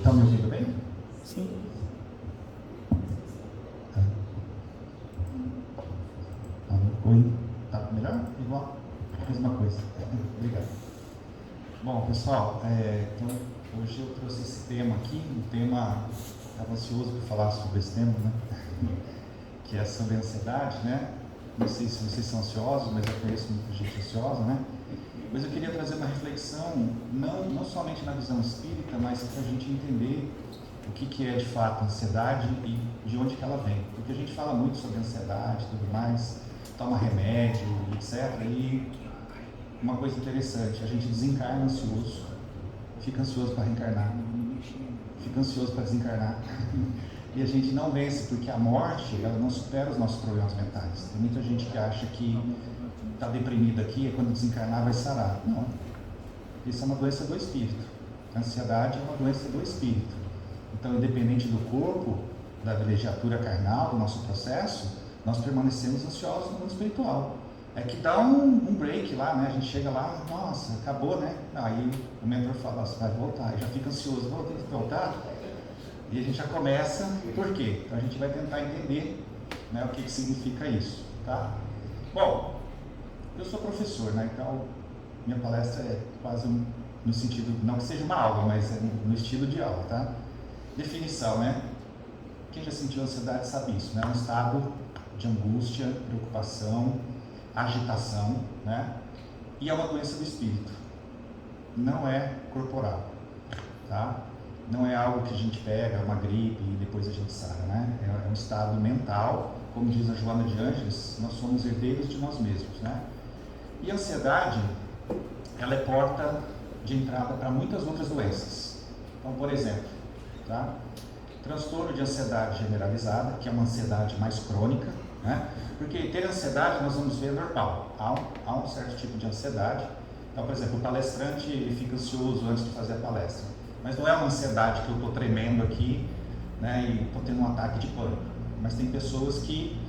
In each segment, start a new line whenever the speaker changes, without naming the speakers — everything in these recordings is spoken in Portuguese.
Estão me ouvindo bem?
Sim.
Oi, tá melhor? Igual? Mesma coisa. Obrigado. Bom, pessoal, então, hoje eu trouxe esse tema aqui, estava ansioso para falar sobre esse tema, né? Que é sobre a ansiedade, né? Não sei se vocês são ansiosos, mas eu conheço muita gente ansiosa, né? Mas eu queria trazer uma reflexão, não somente na visão espírita, mas para a gente entender o que é de fato a ansiedade e de onde que ela vem. Porque a gente fala muito sobre ansiedade e tudo mais, toma remédio, etc. E uma coisa interessante, a gente desencarna ansioso, fica ansioso para reencarnar, fica ansioso para desencarnar. E a gente não vence, porque a morte, ela não supera os nossos problemas mentais. Tem muita gente que acha que está deprimido aqui, é quando desencarnar vai sarar. Não. Isso é uma doença do espírito. A ansiedade é uma doença do espírito. Então, independente do corpo, da vilegiatura carnal, do nosso processo, nós permanecemos ansiosos no mundo espiritual. É que dá um break lá, né? A gente chega lá, nossa, acabou, né? Aí o mentor fala, você vai voltar, e já fica ansioso, vou ter que voltar. E a gente já começa, por quê? Então a gente vai tentar entender, né, o que significa isso, tá? Bom, eu sou professor, né? Então minha palestra é quase no sentido, não que seja uma aula, mas é no estilo de aula, tá? Definição, né? Quem já sentiu ansiedade sabe isso, né? É um estado de angústia, preocupação, agitação, né? E é uma doença do espírito, não é corporal, tá? Não é algo que a gente pega, uma gripe e depois a gente sara, né? É um estado mental, como diz a Joana de Ângeles, nós somos herdeiros de nós mesmos, né? E a ansiedade, ela é porta de entrada para muitas outras doenças. Então, por exemplo, tá? Transtorno de ansiedade generalizada, que é uma ansiedade mais crônica, né? Porque ter ansiedade nós vamos ver normal, há um certo tipo de ansiedade. Então, por exemplo, o palestrante ele fica ansioso antes de fazer a palestra. Mas não é uma ansiedade que eu estou tremendo aqui, né, e estou tendo um ataque de pânico. Mas tem pessoas que,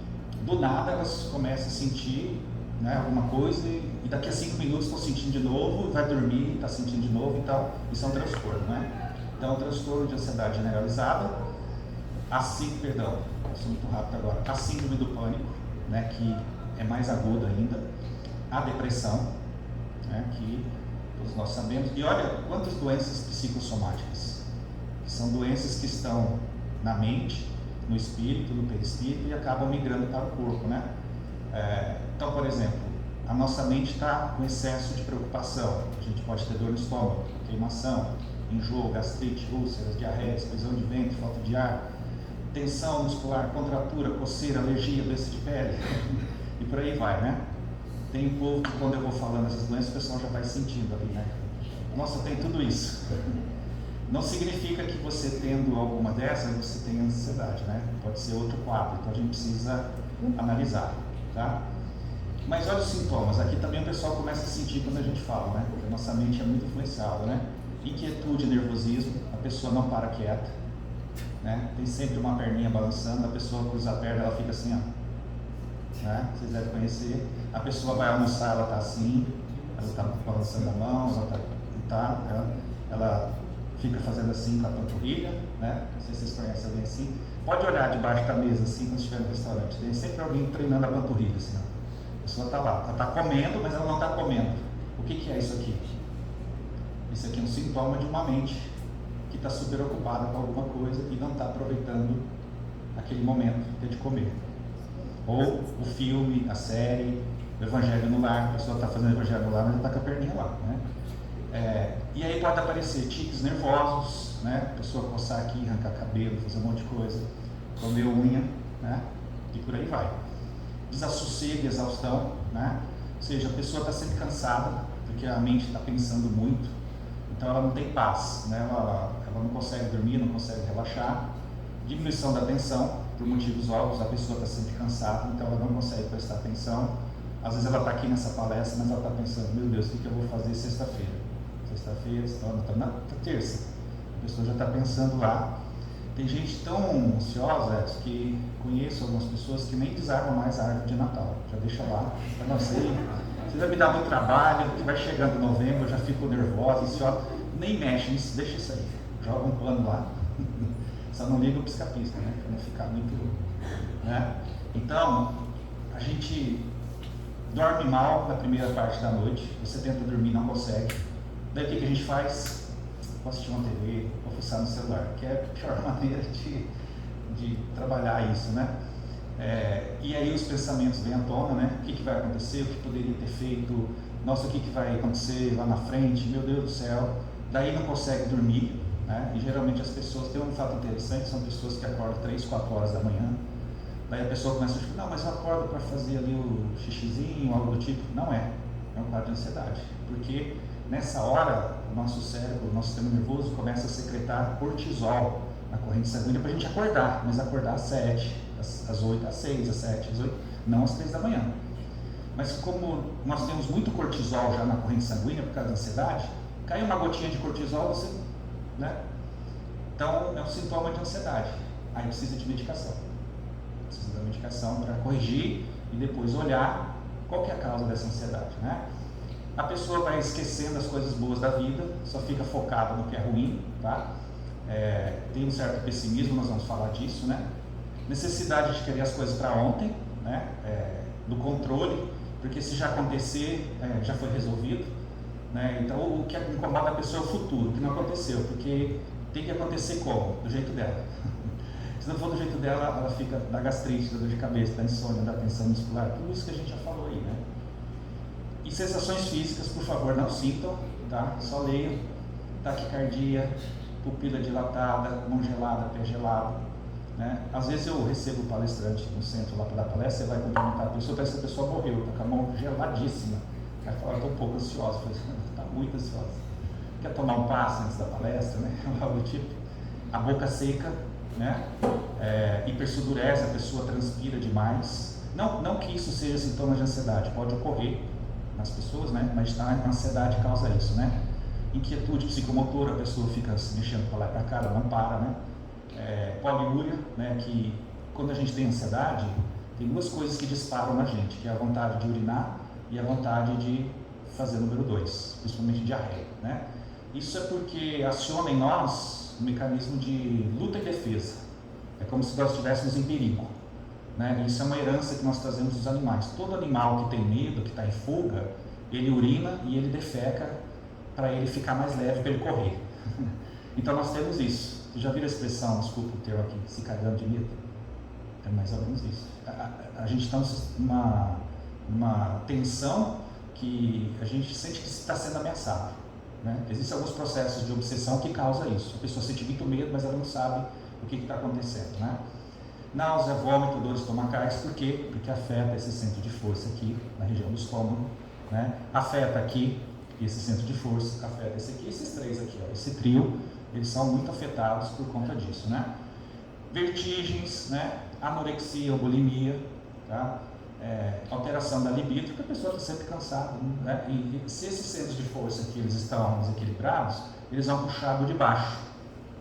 do nada, elas começam a sentir, né, alguma coisa e daqui a 5 minutos estão sentindo de novo, vai dormir, está sentindo de novo e tal. Isso é um transtorno, né? Então, o transtorno de ansiedade generalizada, sou muito rápido agora, a síndrome do pânico, né, que é mais aguda ainda, a depressão, né, que todos nós sabemos. E olha quantas doenças psicossomáticas, que são doenças que estão na mente, no espírito, no perispírito e acabam migrando para o corpo, né? Então, por exemplo, a nossa mente está com excesso de preocupação, a gente pode ter dor no estômago, queimação, enjoo, gastrite, úlceras, diarreia, prisão de ventre, falta de ar, tensão muscular, contratura, coceira, alergia, doença de pele e por aí vai, né? Tem um povo que quando eu vou falando essas doenças, o pessoal já vai sentindo ali, né? Nossa, tem tudo isso. Não significa que você tendo alguma dessas, você tenha ansiedade, né? Pode ser outro quadro, então a gente precisa analisar, tá? Mas olha os sintomas, aqui também o pessoal começa a sentir quando a gente fala, né? Porque a nossa mente é muito influenciada, né? Inquietude, nervosismo, a pessoa não para quieta, né? Tem sempre uma perninha balançando, a pessoa cruza a perna, ela fica assim, ó. Né? Vocês devem conhecer. A pessoa vai almoçar, ela está assim, ela está balançando a mão, ela fica fazendo assim com a panturrilha, né? Não sei se vocês conhecem alguém assim. Pode olhar debaixo da mesa assim quando estiver no restaurante, tem sempre alguém treinando a panturrilha assim, ó. A pessoa está lá, ela está comendo, mas ela não está comendo. O que é isso aqui? Isso aqui é um sintoma de uma mente que está super ocupada com alguma coisa e não está aproveitando aquele momento que é de comer. Ou o filme, a série, o Evangelho no Lar, a pessoa está fazendo o Evangelho no Lar, mas está com a perninha lá, né? E aí pode aparecer tiques nervosos, né? A pessoa coçar aqui, arrancar cabelo, fazer um monte de coisa, comer unha, né? E por aí vai. Desassossego, exaustão, né? Ou seja, a pessoa está sempre cansada, porque a mente está pensando muito, então ela não tem paz, né? Ela não consegue dormir, não consegue relaxar. Diminuição da atenção, por motivos óbvios, a pessoa está sempre cansada, então ela não consegue prestar atenção. Às vezes ela está aqui nessa palestra, mas ela está pensando, meu Deus, o que eu vou fazer sexta-feira? Sexta-feira, está na terça, a pessoa já está pensando lá. Tem gente tão ansiosa, que conheço algumas pessoas que nem desarmam mais a árvore de Natal, já deixa lá, eu não sei, você vai me dar muito trabalho, que vai chegando novembro, eu já fico nervosa, ansiosa, nem mexe nisso, deixa isso aí, joga um pano lá, só não liga o pisca-pisca, né? Para não ficar muito, né? Então, a gente dorme mal na primeira parte da noite, você tenta dormir, não consegue. Daí o que a gente faz? Vou assistir uma TV, vou fuçar no celular, que é a pior maneira de trabalhar isso, né? E aí os pensamentos vêm à tona, né? O que vai acontecer, o que poderia ter feito, nossa, o que vai acontecer lá na frente, meu Deus do céu. Daí não consegue dormir, né? E geralmente as pessoas, tem um fato interessante, são pessoas que acordam 3, 4 horas da manhã. Daí a pessoa começa a dizer, não, mas eu acordo para fazer ali o xixizinho, algo do tipo. Não é um quadro de ansiedade, porque nessa hora o nosso cérebro, o nosso sistema nervoso começa a secretar cortisol na corrente sanguínea para a gente acordar, mas acordar às 7, às 8, às 6, às 7, às 8, não às 3 da manhã. Mas como nós temos muito cortisol já na corrente sanguínea por causa da ansiedade, cai uma gotinha de cortisol, você, né? Então é um sintoma de ansiedade, aí precisa de medicação. Precisa da medicação para corrigir e depois olhar qual que é a causa dessa ansiedade, né? A pessoa vai esquecendo as coisas boas da vida, só fica focada no que é ruim, tá? Tem um certo pessimismo, nós vamos falar disso, né? Necessidade de querer as coisas para ontem, né? Do controle, porque se já acontecer, já foi resolvido, né? Então o que incomoda a pessoa é o futuro, que não aconteceu, porque tem que acontecer como? Do jeito dela. Se não for do jeito dela, ela fica da gastrite, da dor de cabeça, da insônia, da tensão muscular, tudo isso que a gente já falou aí, né? E sensações físicas, por favor, não sintam, tá? Só leiam. Taquicardia, pupila dilatada, mão gelada, pé gelado, né? Às vezes eu recebo palestrante no centro lá para dar palestra, você vai cumprimentar a pessoa, parece que a pessoa morreu, está com a mão geladíssima. O cara fala, estou um pouco ansiosa, está muito ansiosa. Quer tomar um passe antes da palestra, né? Algo do tipo. A boca seca, né? Hipersudorese, a pessoa transpira demais. Não que isso seja sintoma de ansiedade, pode ocorrer nas pessoas, né? Mas a ansiedade causa isso, né? Inquietude psicomotora, a pessoa fica se mexendo para lá e para cá, ela não para, né? Poliúria, né? Que quando a gente tem ansiedade, tem duas coisas que disparam na gente, que é a vontade de urinar e a vontade de fazer número 2, principalmente diarreia, né? Isso é porque aciona em nós um mecanismo de luta e defesa. É como se nós estivéssemos em perigo, né? Isso é uma herança que nós trazemos dos animais. Todo animal que tem medo, que está em fuga, ele urina e ele defeca para ele ficar mais leve, para ele correr. Então nós temos isso. Vocês já viram a expressão, desculpa o termo aqui, se cagando de medo? É mais ou menos isso. A gente está numa tensão que a gente sente que está sendo ameaçado, né? Existem alguns processos de obsessão que causam isso. A pessoa sente muito medo, mas ela não sabe o que está acontecendo, né? Náusea, vômito, dores estomacais, por quê? Porque afeta esse centro de força aqui, na região do estômago, né? Afeta aqui, esse centro de força, afeta esse aqui, esses três aqui, ó, esse trio, eles são muito afetados por conta disso, né? Vertigens, né? Anorexia ou bulimia, tá? Alteração da libido, porque a pessoa está sempre cansada, né? E se esses centros de força aqui eles estão desequilibrados, eles vão para o chakra de baixo,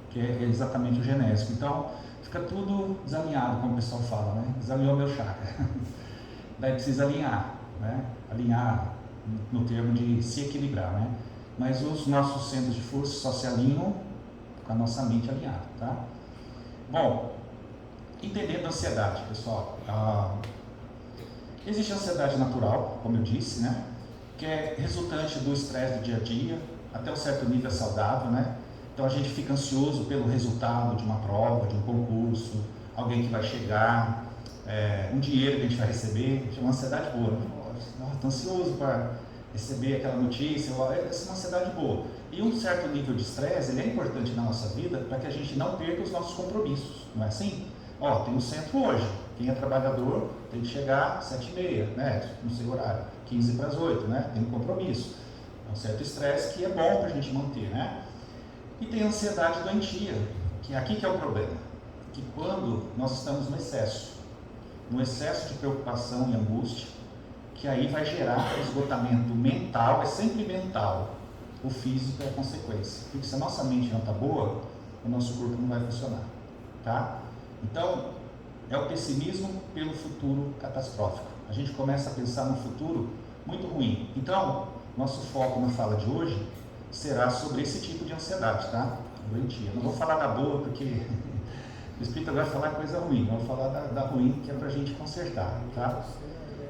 que é exatamente o genésico. Então, fica tudo desalinhado, como o pessoal fala, né? Desalinhou meu chakra. Daí precisa alinhar, né? Alinhar no termo de se equilibrar, né? Mas os nossos centros de força só se alinham com a nossa mente alinhada, tá? Bom, entendendo a ansiedade, pessoal. Existe a ansiedade natural, como eu disse, né? Que é resultante do estresse do dia a dia, até um certo nível saudável, né? Então a gente fica ansioso pelo resultado de uma prova, de um concurso, alguém que vai chegar, um dinheiro que a gente vai receber, é uma ansiedade boa, né? Estou ansioso para receber aquela notícia, essa é uma ansiedade boa. E um certo nível de estresse, ele é importante na nossa vida para que a gente não perca os nossos compromissos, não é assim? Ó, tem um centro hoje, quem é trabalhador tem que chegar às 7h30, né? Não sei o horário, 15 para as 8, né? Tem um compromisso. É um certo estresse que é bom para a gente manter, né? E tem a ansiedade doentia, que é aqui que é o problema, que quando nós estamos no excesso de preocupação e angústia, que aí vai gerar esgotamento mental, é sempre mental, o físico é a consequência, porque se a nossa mente não está boa, o nosso corpo não vai funcionar, tá? Então, é o pessimismo pelo futuro catastrófico, a gente começa a pensar no futuro muito ruim. Então, nosso foco na fala de hoje será sobre esse tipo de ansiedade, tá? doentia. Não vou falar da boa, porque o Espírito vai falar coisa ruim, vamos falar da ruim, que é para a gente consertar, tá?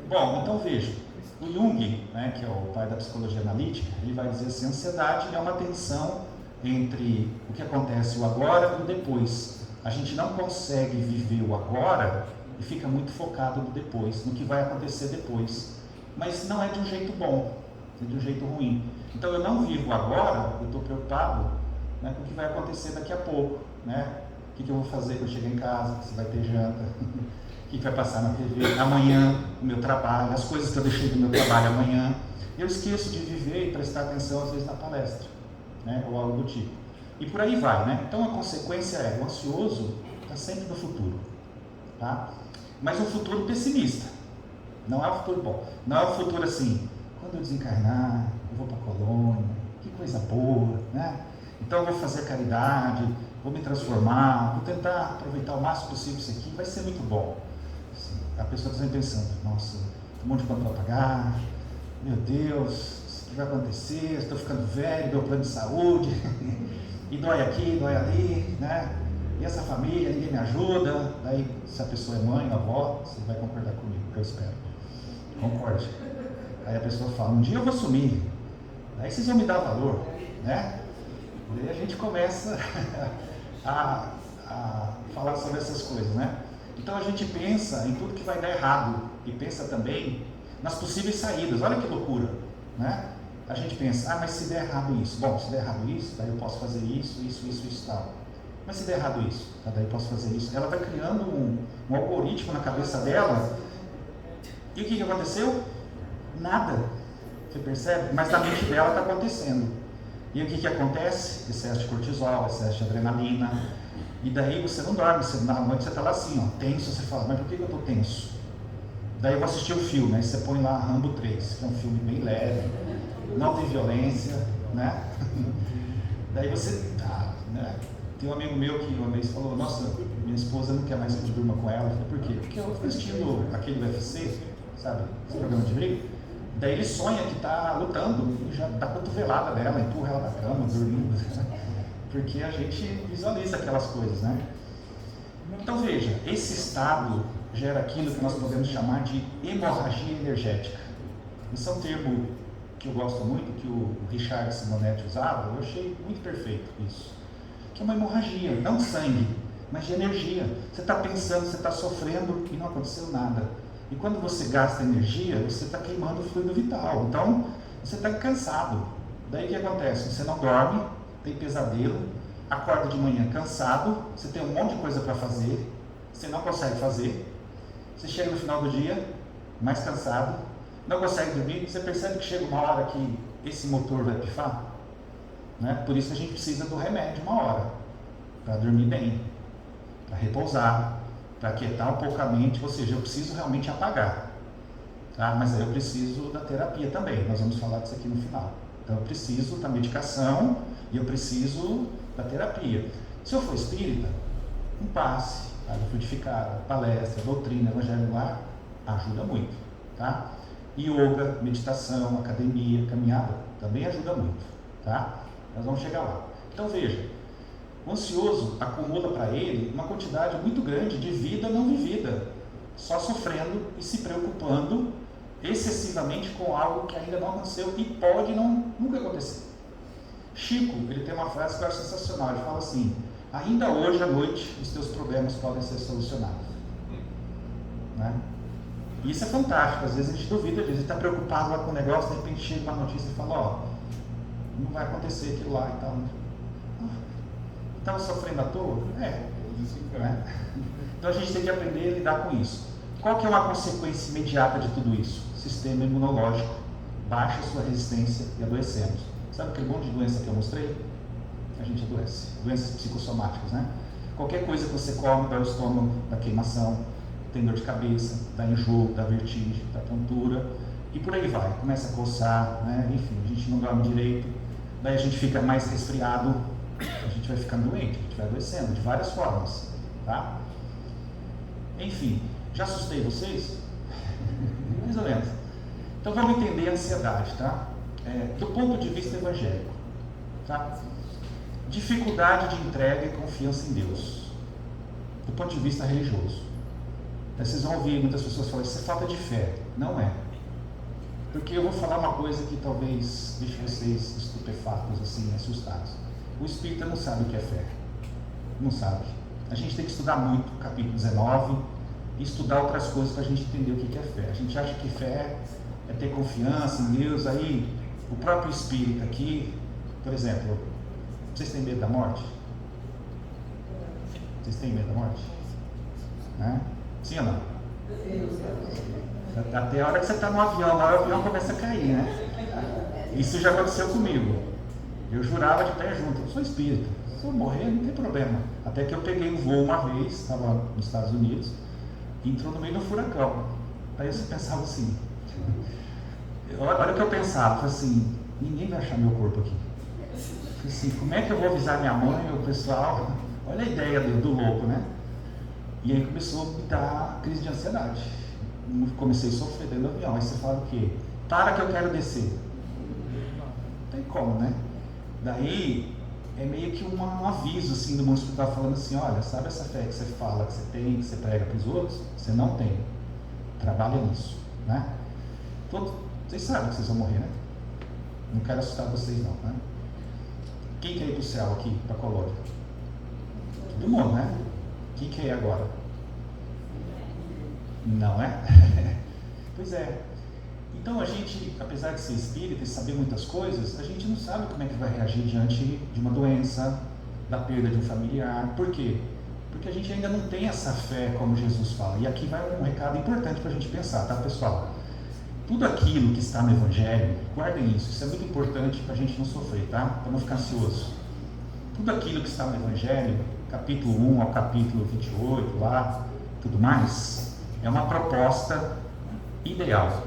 Bom, então veja, o Jung, né, que é o pai da psicologia analítica, ele vai dizer assim, ansiedade é uma tensão entre o que acontece o agora e o depois. A gente não consegue viver o agora e fica muito focado no depois, no que vai acontecer depois. Mas não é de um jeito bom, é de um jeito ruim. Então eu não vivo agora, eu estou preocupado, né, com o que vai acontecer daqui a pouco, né? O que eu vou fazer quando eu chegar em casa, se vai ter janta, o que vai passar na TV, amanhã o meu trabalho, as coisas que eu deixei do meu trabalho amanhã. Eu esqueço de viver e prestar atenção às vezes na palestra, né, ou algo do tipo. E por aí vai, né? Então a consequência é, o ansioso está sempre no futuro, tá? Mas um futuro pessimista, não é um futuro bom, não é um futuro assim, quando eu desencarnar, eu vou para a colônia, que coisa boa, né? Então eu vou fazer caridade, vou me transformar, vou tentar aproveitar o máximo possível isso aqui, vai ser muito bom. Assim, a pessoa está sempre pensando, nossa, tem um monte de conta para pagar, meu Deus, o que vai acontecer? Estou ficando velho, meu plano de saúde, e dói aqui, dói ali, né? E essa família, ninguém me ajuda. Daí, se a pessoa é mãe, avó, você vai concordar comigo, que eu espero. Concorde. Aí a pessoa fala, um dia eu vou sumir, aí vocês vão me dar valor, né? Daí a gente começa a falar sobre essas coisas, né? Então a gente pensa em tudo que vai dar errado e pensa também nas possíveis saídas. Olha que loucura, né? A gente pensa, mas se der errado isso, bom, se der errado isso, daí eu posso fazer isso e tal. Mas se der errado isso, daí eu posso fazer isso. Ela vai criando um algoritmo na cabeça dela. E o que aconteceu? Nada. Você percebe? Mas na mente dela está acontecendo. E o que acontece? Excesso de cortisol, excesso de adrenalina. E daí você não dorme, na noite você está lá assim, ó, tenso, você fala, mas por que eu estou tenso? Daí eu vou assistir o filme, aí você põe lá Rambo 3, que é um filme bem leve, não tem violência, né? Daí você, né? Tem um amigo meu que uma vez falou, nossa, minha esposa não quer mais que eu durma com ela. Eu falei, por quê? Porque eu estou assistindo aquele UFC, sabe, esse programa de briga. Daí ele sonha que está lutando e já dá cotovelada dela, empurra ela da cama, dormindo. Porque a gente visualiza aquelas coisas, né? Então veja, esse estado gera aquilo que nós podemos chamar de hemorragia energética. Esse é um termo que eu gosto muito, que o Richard Simonetti usava, eu achei muito perfeito isso. Que é uma hemorragia, não de sangue, mas de energia. Você está pensando, você está sofrendo e não aconteceu nada. E quando você gasta energia, você está queimando o fluido vital. Então, você está cansado. Daí o que acontece? Você não dorme, tem pesadelo, acorda de manhã cansado, você tem um monte de coisa para fazer, você não consegue fazer, você chega no final do dia, mais cansado, não consegue dormir, você percebe que chega uma hora que esse motor vai pifar, né? Por isso que a gente precisa do remédio uma hora, para dormir bem, para repousar, para aquietar um pouco a mente, ou seja, eu preciso realmente apagar, tá? Mas aí eu preciso da terapia também, nós vamos falar disso aqui no final. Então eu preciso da medicação e eu preciso da terapia. Se eu for espírita, um passe, água frutificada, palestra, doutrina, evangelho no lar, ajuda muito, tá? Yoga, meditação, academia, caminhada, também ajuda muito, tá? Nós vamos chegar lá. Então veja, o ansioso acumula para ele uma quantidade muito grande de vida não vivida, só sofrendo e se preocupando excessivamente com algo que ainda não aconteceu e pode nunca acontecer. Chico, ele tem uma frase que eu acho sensacional, ele fala assim, ainda hoje à noite os teus problemas podem ser solucionados, né? E isso é fantástico, às vezes a gente duvida disso, a gente está preocupado lá com o negócio, de repente chega uma notícia e fala, ó, não vai acontecer aquilo lá e tal. Estava sofrendo à toa? Né? Então a gente tem que aprender a lidar com isso. Qual que é uma consequência imediata de tudo isso? Sistema imunológico baixa sua resistência e adoecemos. Sabe aquele monte de doença que eu mostrei? A gente adoece. Doenças psicossomáticas, né? Qualquer coisa que você come dá o estômago, dá queimação, tem dor de cabeça, dá enjoo, dá vertigem, dá tontura e por aí vai. Começa a coçar, né? Enfim, a gente não dorme direito, daí a gente fica mais resfriado, a gente vai ficando doente, a gente vai adoecendo de várias formas, tá? Enfim, já assustei vocês? Mais ou menos. Então vamos entender a ansiedade, tá? Do ponto de vista evangélico, tá? Dificuldade de entrega e confiança em Deus, do ponto de vista religioso. Aí vocês vão ouvir muitas pessoas falarem, isso é falta de fé. Não é. Porque eu vou falar uma coisa que talvez deixe vocês estupefatos, assim, assustados. O espírita não sabe o que é fé. Não sabe. A gente tem que estudar muito, capítulo 19, e estudar outras coisas para a gente entender o que é fé. A gente acha que fé é ter confiança em Deus. Aí, o próprio espírita aqui, por exemplo, vocês têm medo da morte? Vocês têm medo da morte? Né? Sim ou não? Até a hora que você está no avião, lá o avião começa a cair, né? Isso já aconteceu comigo. Eu jurava de pé junto, eu sou espírita. Se eu morrer, não tem problema. Até que eu peguei um voo uma vez, estava nos Estados Unidos, e entrou no meio do furacão. Aí você pensava assim, olha o que eu pensava, falei assim, ninguém vai achar meu corpo aqui. Falei assim, como é que eu vou avisar minha mãe, o pessoal? Olha a ideia do louco, né? E aí começou a me dar crise de ansiedade. Comecei a sofrer dentro do avião. Aí você fala o quê? Para que eu quero descer. Não tem como, né? Daí é meio que um aviso assim, do mundo espiritual falando assim, olha, sabe essa fé que você fala, que você tem, que você prega para os outros? Você não tem. Trabalha nisso, né? Vocês sabem que vocês vão morrer, né? Não quero assustar vocês não, né? Quem quer ir para o céu aqui, para a colônia? Todo mundo, né? Quem quer ir agora? Não é? Pois é. Então a gente, apesar de ser espírita e saber muitas coisas, a gente não sabe como é que vai reagir diante de uma doença, da perda de um familiar. Por quê? Porque a gente ainda não tem essa fé como Jesus fala. E aqui vai um recado importante para a gente pensar, tá, pessoal? Tudo aquilo que está no Evangelho, guardem isso é muito importante para a gente não sofrer, tá? Para não ficar ansioso. Tudo aquilo que está no Evangelho, capítulo 1 ao capítulo 28, lá, tudo mais, é uma proposta ideal.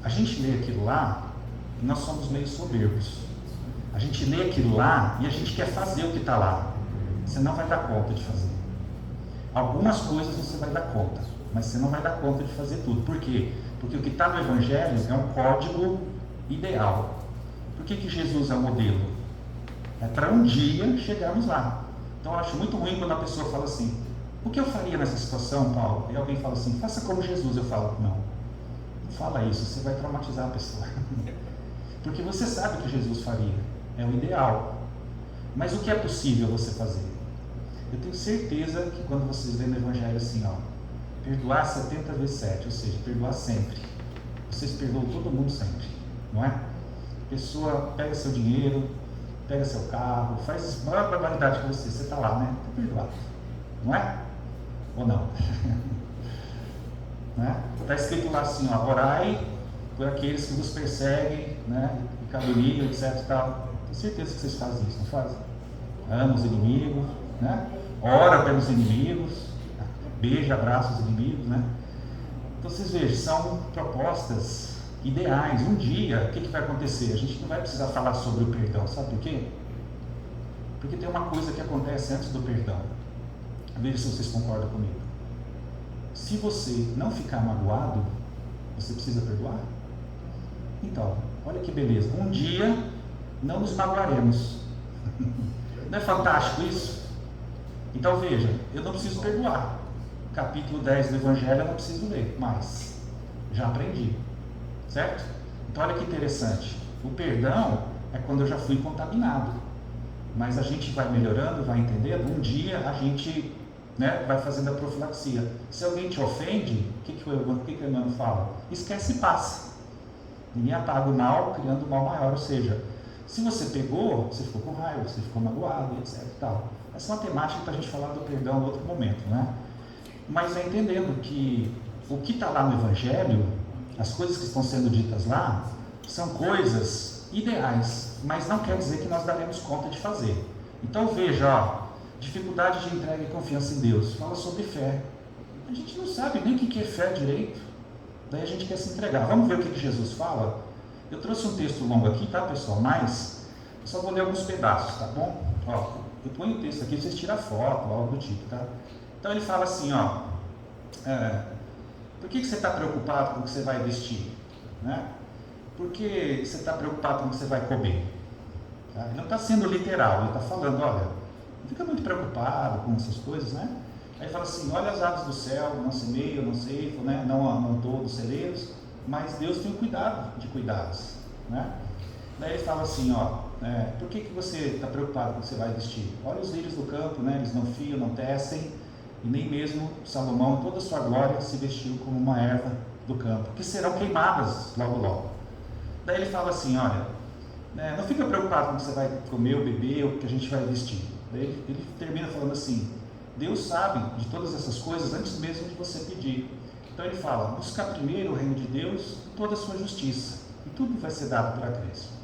A gente lê aquilo lá e nós somos meio soberbos. A gente lê aquilo lá e a gente quer fazer o que está lá. Você não vai dar conta de fazer. Algumas coisas você vai dar conta, mas você não vai dar conta de fazer tudo. Por quê? Porque o que está no Evangelho é um código ideal. Por que Jesus é o modelo? É para um dia chegarmos lá. Então eu acho muito ruim quando a pessoa fala assim, o que eu faria nessa situação, Paulo? E alguém fala assim, faça como Jesus. Eu falo, não fala isso, você vai traumatizar a pessoa. Porque você sabe o que Jesus faria, é o ideal. Mas o que é possível você fazer? Eu tenho certeza que quando vocês veem no Evangelho assim, ó, perdoar 70 vezes 7, ou seja, perdoar sempre. Vocês perdoam todo mundo sempre, não é? A pessoa pega seu dinheiro, pega seu carro, faz a maior barbaridade que você está lá, né? Está perdoado, não é? Ou não? Está escrito lá assim, ó, orai por aqueles que vos perseguem, né, e caluniam, etc. Tal. Tenho certeza que vocês fazem isso, não fazem? Ama os inimigos, né? Ora pelos inimigos, beija, abraça os inimigos, né? Então vocês vejam, são propostas ideais. Um dia, o que vai acontecer? A gente não vai precisar falar sobre o perdão, sabe por quê? Porque tem uma coisa que acontece antes do perdão. Veja se vocês concordam comigo. Se você não ficar magoado, você precisa perdoar? Então, olha que beleza. Um dia não nos magoaremos. Não é fantástico isso? Então veja, eu não preciso perdoar. Capítulo 10 do Evangelho eu não preciso ler, mas já aprendi. Certo? Então olha que interessante. O perdão é quando eu já fui contaminado. Mas a gente vai melhorando, vai entendendo. Um dia a gente, né, vai fazendo a profilaxia. Se alguém te ofende, o que o Emmanuel fala? Esquece e passa. Ninguém apaga o mal, criando um mal maior. Ou seja, se você pegou, você ficou com raiva, você ficou magoado, etc. Tal. Essa é uma temática para a gente falar do perdão em outro momento, né? Mas é entendendo que o que está lá no Evangelho, as coisas que estão sendo ditas lá, são coisas ideais, mas não quer dizer que nós daremos conta de fazer. Então veja, ó, dificuldade de entrega e confiança em Deus, fala sobre fé. A gente não sabe nem o que é fé direito, daí a gente quer se entregar. Vamos ver o que Jesus fala? Eu trouxe um texto longo aqui, tá, pessoal? Mas eu só vou ler alguns pedaços, tá bom? Ó, eu ponho o texto aqui, vocês tiram foto, algo do tipo, tá? Então ele fala assim, ó, por que você está preocupado com o que você vai vestir? Né? Por que você está preocupado com o que você vai comer? Tá? Ele não está sendo literal, ele está falando, olha, não fica muito preocupado com essas coisas, né? Aí ele fala assim, olha as aves do céu, não semeiam, não ceifam, né? Não amontoam dos celeiros, mas Deus tem o cuidado de cuidá-las, né? Daí ele fala assim, ó, por que você está preocupado com o que você vai vestir? Olha os lírios do campo, né? Eles não fiam, não tecem, e nem mesmo Salomão, em toda a sua glória, se vestiu como uma erva do campo, que serão queimadas logo logo. Daí ele fala assim, olha, não fica preocupado com o que você vai comer ou beber, ou o que a gente vai vestir. Daí ele termina falando assim, Deus sabe de todas essas coisas antes mesmo de você pedir. Então ele fala, buscar primeiro o reino de Deus e toda a sua justiça, e tudo vai ser dado por acréscimo.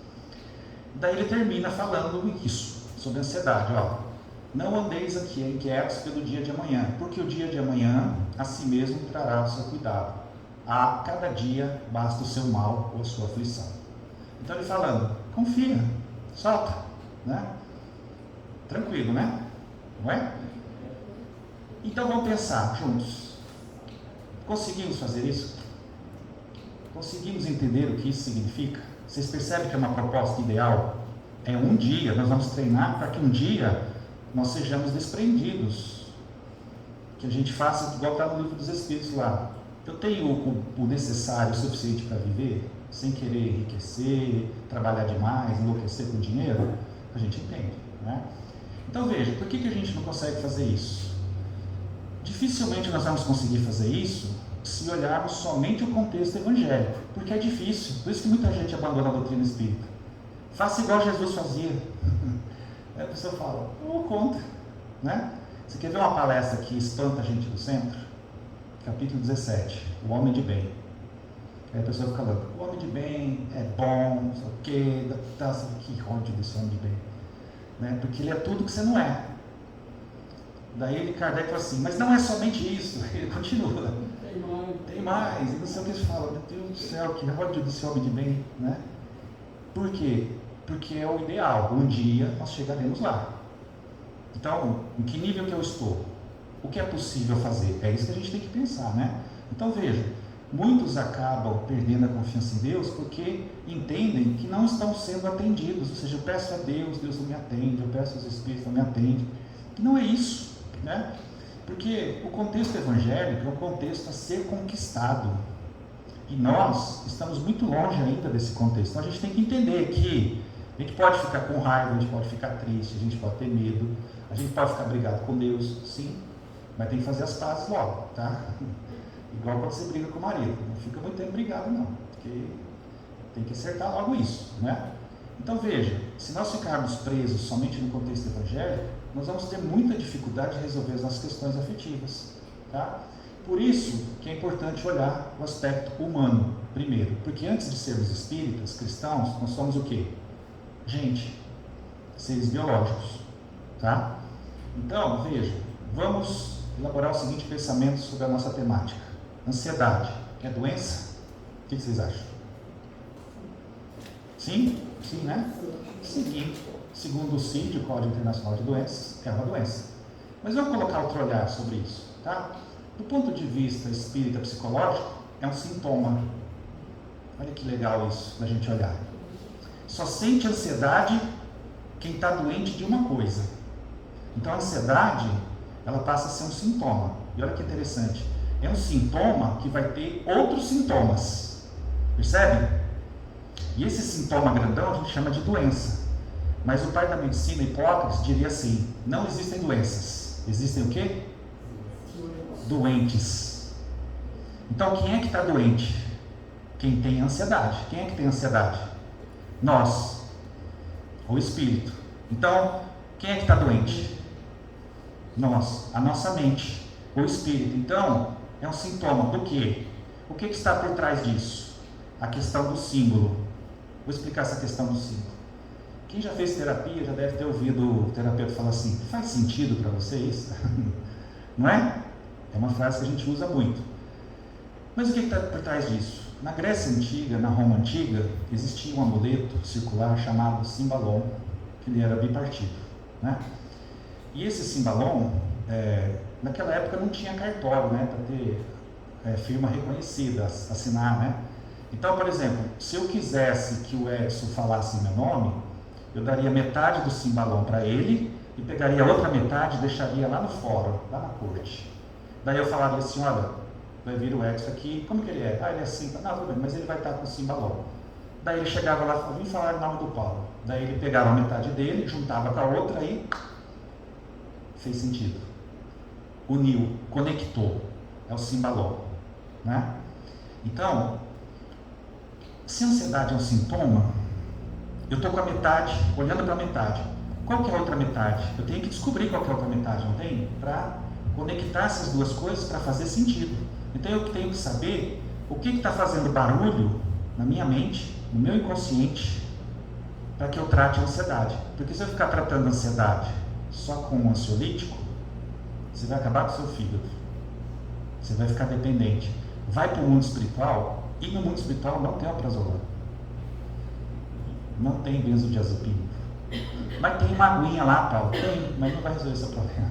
Daí ele termina falando isso, sobre a ansiedade, ó. Não andeis aqui inquietos pelo dia de amanhã, porque o dia de amanhã a si mesmo trará o seu cuidado. A cada dia basta o seu mal ou a sua aflição. Então ele falando, confia, solta, né? Tranquilo, né? Não é? Então vamos pensar juntos. Conseguimos fazer isso? Conseguimos entender o que isso significa? Vocês percebem que é uma proposta ideal? É um dia, nós vamos treinar para que um dia nós sejamos desprendidos. Que a gente faça igual está no livro dos Espíritos lá. Eu tenho o necessário, o suficiente para viver, sem querer enriquecer, trabalhar demais, enlouquecer com dinheiro? A gente entende, né? Então veja, por que a gente não consegue fazer isso? Dificilmente nós vamos conseguir fazer isso se olharmos somente o contexto evangélico, porque é difícil, por isso que muita gente abandona a doutrina espírita. Faça igual Jesus fazia. Aí a pessoa fala, eu vou contra, né? Você quer ver uma palestra que espanta a gente do centro? Capítulo 17, o homem de bem. Aí a pessoa fica louca, o homem de bem é bom, não sei o quê, que ódio desse homem de bem, né? Porque ele é tudo que você não é. Daí Kardec fala assim, mas não é somente isso, ele continua. Tem mais, e não sei o que ele fala, meu Deus do céu, que ódio desse homem de bem, né? Por quê? Porque é o ideal, um dia nós chegaremos lá. Então, em que nível que eu estou? O que é possível fazer? É isso que a gente tem que pensar, né? Então veja, muitos acabam perdendo a confiança em Deus porque entendem que não estão sendo atendidos, ou seja, eu peço a Deus, Deus não me atende, eu peço aos Espíritos, não me atende. E não é isso, né? Porque o contexto evangélico é um contexto a ser conquistado. E nós estamos muito longe ainda desse contexto. Então a gente tem que entender que a gente pode ficar com raiva, a gente pode ficar triste, a gente pode ter medo, a gente pode ficar brigado com Deus, sim, mas tem que fazer as pazes logo, tá? Igual quando você briga com o marido, não fica muito tempo brigado não, porque tem que acertar logo isso, né? Então veja, se nós ficarmos presos somente no contexto evangélico, nós vamos ter muita dificuldade de resolver as nossas questões afetivas, tá? Por isso que é importante olhar o aspecto humano primeiro, porque antes de sermos espíritas, cristãos, nós somos o quê? Gente, seres biológicos, tá? Então, veja, vamos elaborar o seguinte pensamento sobre a nossa temática. Ansiedade é doença? O que vocês acham? Sim? Sim, né? Segundo o CID, o Código Internacional de Doenças, é uma doença. Mas vamos colocar outro olhar sobre isso, tá? Do ponto de vista espírita psicológico, é um sintoma. Olha que legal isso, da gente olhar. Só sente ansiedade quem está doente de uma coisa. Então a ansiedade, ela passa a ser um sintoma. E olha que interessante, é um sintoma que vai ter outros sintomas. Percebe? E esse sintoma grandão a gente chama de doença. Mas o pai da medicina, Hipócrates, diria assim, não existem doenças. Existem o quê? Doentes. Então quem é que está doente? Quem tem ansiedade. Quem é que tem ansiedade? Nós. O espírito. Então, quem é que está doente? Nós. A nossa mente. O espírito. Então, é um sintoma do quê? O que está por trás disso? A questão do símbolo. Vou explicar essa questão do símbolo. Quem já fez terapia já deve ter ouvido o terapeuta falar assim, faz sentido para vocês? Não é? É uma frase que a gente usa muito. Mas o que está por trás disso? Na Grécia Antiga, na Roma Antiga, existia um amuleto circular chamado cimbalom, que ele era bipartido, né? E esse cimbalom, naquela época não tinha cartório, né, para ter firma reconhecida, assinar, né? Então, por exemplo, se eu quisesse que o Edson falasse meu nome, Eu daria metade do cimbalom para ele e pegaria a outra metade e deixaria lá no fórum, lá na corte. Daí eu falaria assim, olha, vai vir o Edson aqui, como que ele é? Ah, ele é assim, não, tudo bem, mas ele vai estar com o cimbalom. Daí ele chegava lá e falava, vim falar em nome do Paulo. Daí ele pegava a metade dele, juntava com a outra e fez sentido. Uniu, conectou. É o cimbalom, né? Então, se a ansiedade é um sintoma, eu estou com a metade, olhando para a metade. Qual que é a outra metade? Eu tenho que descobrir qual que é a outra metade, não tem? Para conectar essas duas coisas para fazer sentido. Então eu tenho que saber o que está fazendo barulho na minha mente, no meu inconsciente, para que eu trate a ansiedade. Porque se eu ficar tratando a ansiedade só com um ansiolítico, você vai acabar com o seu fígado. Você vai ficar dependente. Vai para o mundo espiritual, e no mundo espiritual não tem alprazolam. Não tem benzodiazepina. Mas tem uma aguinha lá, Paulo. Tem, mas não vai resolver seu problema.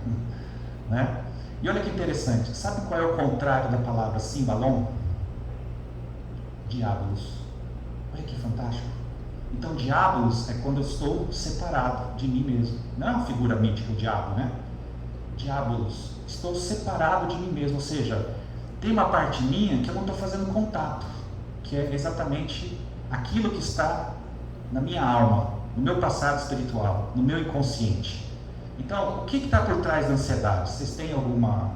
Né? E olha que interessante. Sabe qual é o contrário da palavra cimbalom? Diabolos. Olha que fantástico. Então, diabolos é quando eu estou separado de mim mesmo. Não é uma figura mítica, o diabo, né? Diabolos. Estou separado de mim mesmo. Ou seja, tem uma parte minha que eu não estou fazendo contato. Que é exatamente aquilo que está na minha alma, no meu passado espiritual, no meu inconsciente. Então, o que está por trás da ansiedade? Vocês têm alguma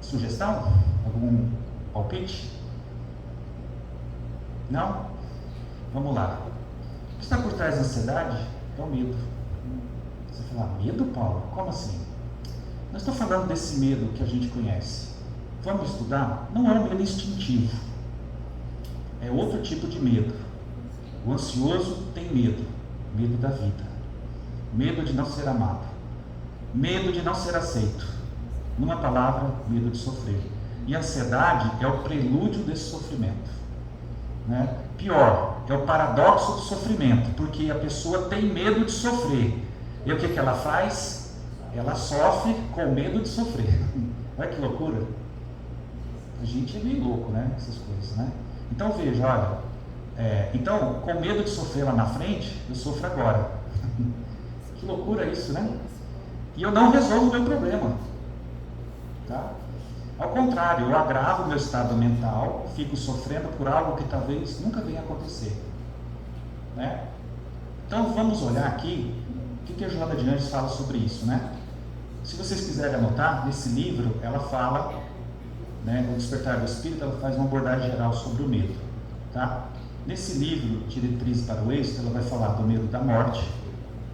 sugestão? Algum palpite? Não? Vamos lá. O que está por trás da ansiedade é o medo. Você fala, medo, Paulo? Como assim? Não estou falando desse medo que a gente conhece. Vamos estudar? Não é um medo instintivo. É outro tipo de medo. O ansioso tem medo. Medo da vida. Medo de não ser amado. Medo de não ser aceito. Numa palavra, medo de sofrer. E a ansiedade é o prelúdio desse sofrimento. Né? Pior, é o paradoxo do sofrimento, porque a pessoa tem medo de sofrer. E o que ela faz? Ela sofre com medo de sofrer. Olha que loucura. A gente é meio louco, né? Essas coisas, né? Então veja, olha, então com medo de sofrer lá na frente, eu sofro agora. Que loucura isso, né? E eu não resolvo o meu problema. Tá? Ao contrário, eu agravo o meu estado mental, fico sofrendo por algo que talvez nunca venha a acontecer. Né? Então vamos olhar aqui o que a Joana de Anjos fala sobre isso. Né? Se vocês quiserem anotar, nesse livro ela fala, né, o Despertar do Espírito, ela faz uma abordagem geral sobre o medo. Tá? Nesse livro, Diretrizes para o Êxito, ela vai falar do medo da morte,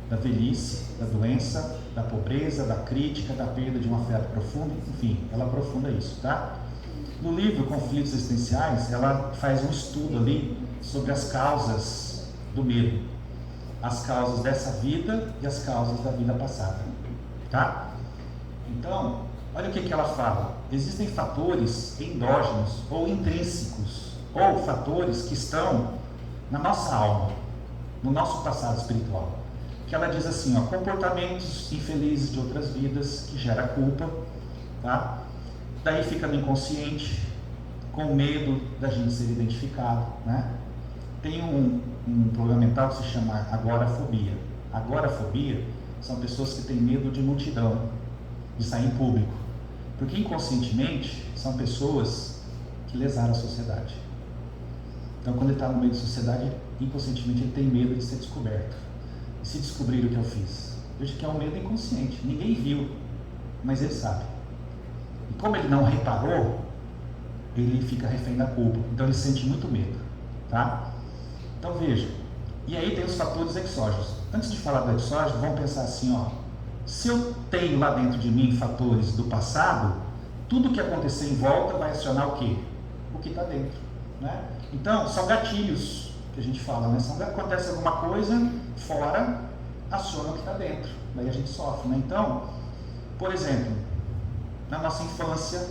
da velhice, da doença, da pobreza, da crítica, da perda de um afeto profundo, enfim, ela aprofunda isso, tá? No livro Conflitos Existenciais, ela faz um estudo ali sobre as causas do medo, as causas dessa vida e as causas da vida passada, tá? Então, olha o que ela fala. Existem fatores endógenos ou intrínsecos, ou fatores que estão na nossa alma, no nosso passado espiritual. Que ela diz assim, ó, comportamentos infelizes de outras vidas que gera culpa, tá? Daí fica no inconsciente, com medo da gente ser identificado, né? Tem um problema mental que se chama agorafobia. Agorafobia são pessoas que têm medo de multidão, de sair em público, porque inconscientemente são pessoas que lesaram a sociedade. Então quando ele está no meio da sociedade, inconscientemente ele tem medo de ser descoberto. E se descobrir o que eu fiz? Veja que é um medo inconsciente, ninguém viu, mas ele sabe. E como ele não reparou, ele fica refém da culpa, então ele sente muito medo, tá? Então veja, e aí tem os fatores exógenos. Antes de falar do exógeno, vamos pensar assim, ó, se eu tenho lá dentro de mim fatores do passado, tudo que acontecer em volta vai acionar o quê? O que está dentro, né? Então, são gatilhos que a gente fala, né? Acontece alguma coisa fora, aciona o que está dentro, daí a gente sofre, né? Então, por exemplo, na nossa infância,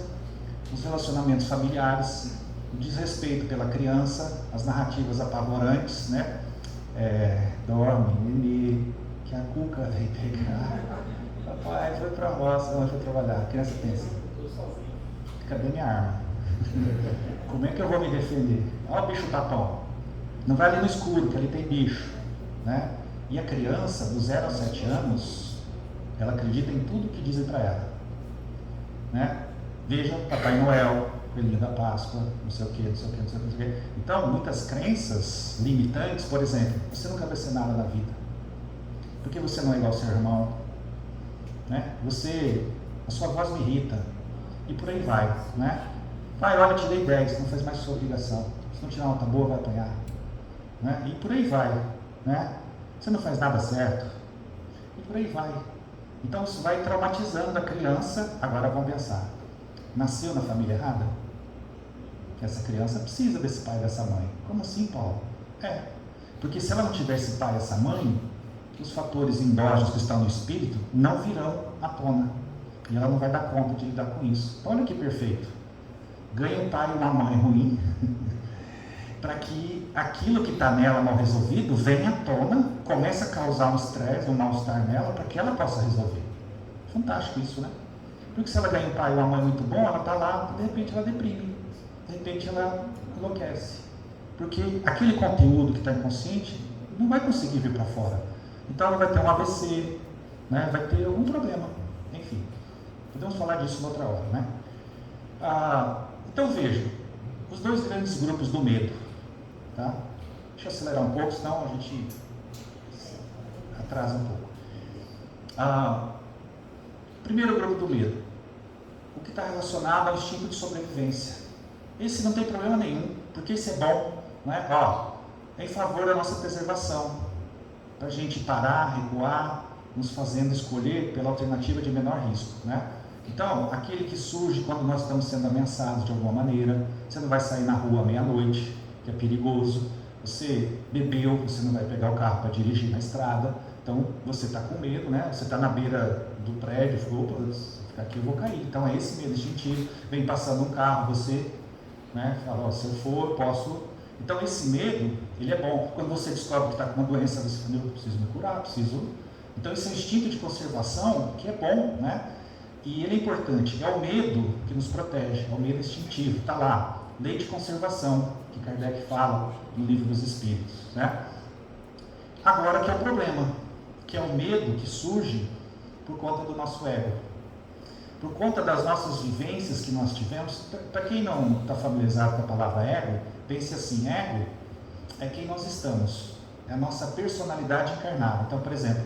os relacionamentos familiares, o desrespeito pela criança, as narrativas apavorantes, né? Dorme, nenê, que a cuca veio pegar. Papai foi pra roça, ela foi trabalhar. A criança pensa, cadê minha arma? Como é que eu vou me defender? Olha o bicho tapão. Não vai ali no escuro, que ali tem bicho, né? E a criança, do 0 a 7 anos, ela acredita em tudo que dizem para ela. Né? Veja Papai Noel, Coelhinho da Páscoa, não sei o que, não sei o que, não sei o que, não sei o que. Então, muitas crenças limitantes, por exemplo, você nunca vai ser nada na vida. Porque você não é igual ao seu irmão. Né? A sua voz me irrita. E por aí vai. Né? Pai, olha, tirei 10, não faz mais sua obrigação. Se não tirar uma nota boa, vai apanhar. Né? E por aí vai. Né? Você não faz nada certo. E por aí vai. Então isso vai traumatizando a criança. Agora vamos pensar. Nasceu na família errada? Essa criança precisa desse pai e dessa mãe. Como assim, Paulo? Porque se ela não tiver esse pai e essa mãe, os fatores endógenos que estão no espírito não virão à tona. E ela não vai dar conta de lidar com isso. Então olha que perfeito. Ganha um pai e uma mãe ruim para que aquilo que está nela mal resolvido venha à tona, comece a causar um estresse, um mal-estar nela, para que ela possa resolver. Fantástico isso, né? Porque se ela ganha um pai e uma mãe muito bom, ela está lá, de repente ela deprime, de repente ela enlouquece. Porque aquele conteúdo que está inconsciente não vai conseguir vir para fora. Então ela vai ter um AVC, né? Vai ter algum problema. Enfim, podemos falar disso noutra hora, né? Então veja, os dois grandes grupos do medo. Tá? Deixa eu acelerar um pouco, senão a gente atrasa um pouco. Primeiro grupo do medo, o que está relacionado ao instinto de sobrevivência. Esse não tem problema nenhum, porque esse é bom, né? É em favor da nossa preservação, para a gente parar, recuar, nos fazendo escolher pela alternativa de menor risco, né? Então, aquele que surge quando nós estamos sendo ameaçados de alguma maneira, você não vai sair na rua à meia-noite, que é perigoso, você bebeu, você não vai pegar o carro para dirigir na estrada, então você está com medo, né? Você está na beira do prédio, falou, opa, se ficar aqui eu vou cair. Então é esse medo instintivo, vem passando um carro, você, né, fala, se eu for, eu posso. Então esse medo, ele é bom. Quando você descobre que está com uma doença, você fala, eu preciso me curar, preciso. Então esse é um instinto de conservação que é bom, né? E ele é importante, é o medo que nos protege, é o medo instintivo, está lá, lei de conservação, que Kardec fala no Livro dos Espíritos, né? Agora que é o problema, que é o medo que surge por conta do nosso ego, por conta das nossas vivências que nós tivemos. Para quem não está familiarizado com a palavra ego, pense assim, ego é quem nós estamos, é a nossa personalidade encarnada. Então, por exemplo,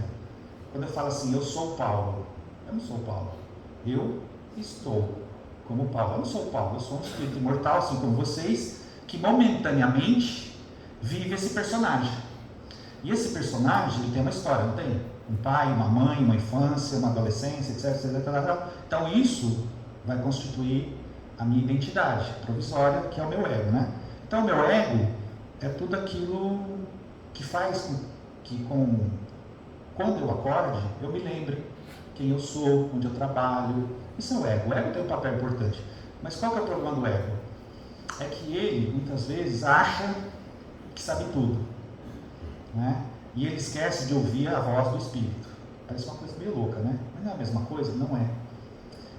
quando eu falo assim, eu sou o Paulo, eu não sou o Paulo, eu estou como Paulo, eu não sou o Paulo, eu sou um espírito imortal, assim como vocês, que momentaneamente vive esse personagem. E esse personagem, ele tem uma história, não tem? Um pai, uma mãe, uma infância, uma adolescência, etc, etc, etc. Então isso vai constituir a minha identidade provisória, que é o meu ego, né? Então o meu ego é tudo aquilo que faz com que quando eu acorde, eu me lembre quem eu sou, onde eu trabalho. Isso é o ego. O ego tem um papel importante. Mas qual que é o problema do ego? É que ele, muitas vezes, acha que sabe tudo, né? E ele esquece de ouvir a voz do Espírito. Parece uma coisa meio louca, né? Mas não é a mesma coisa? Não é.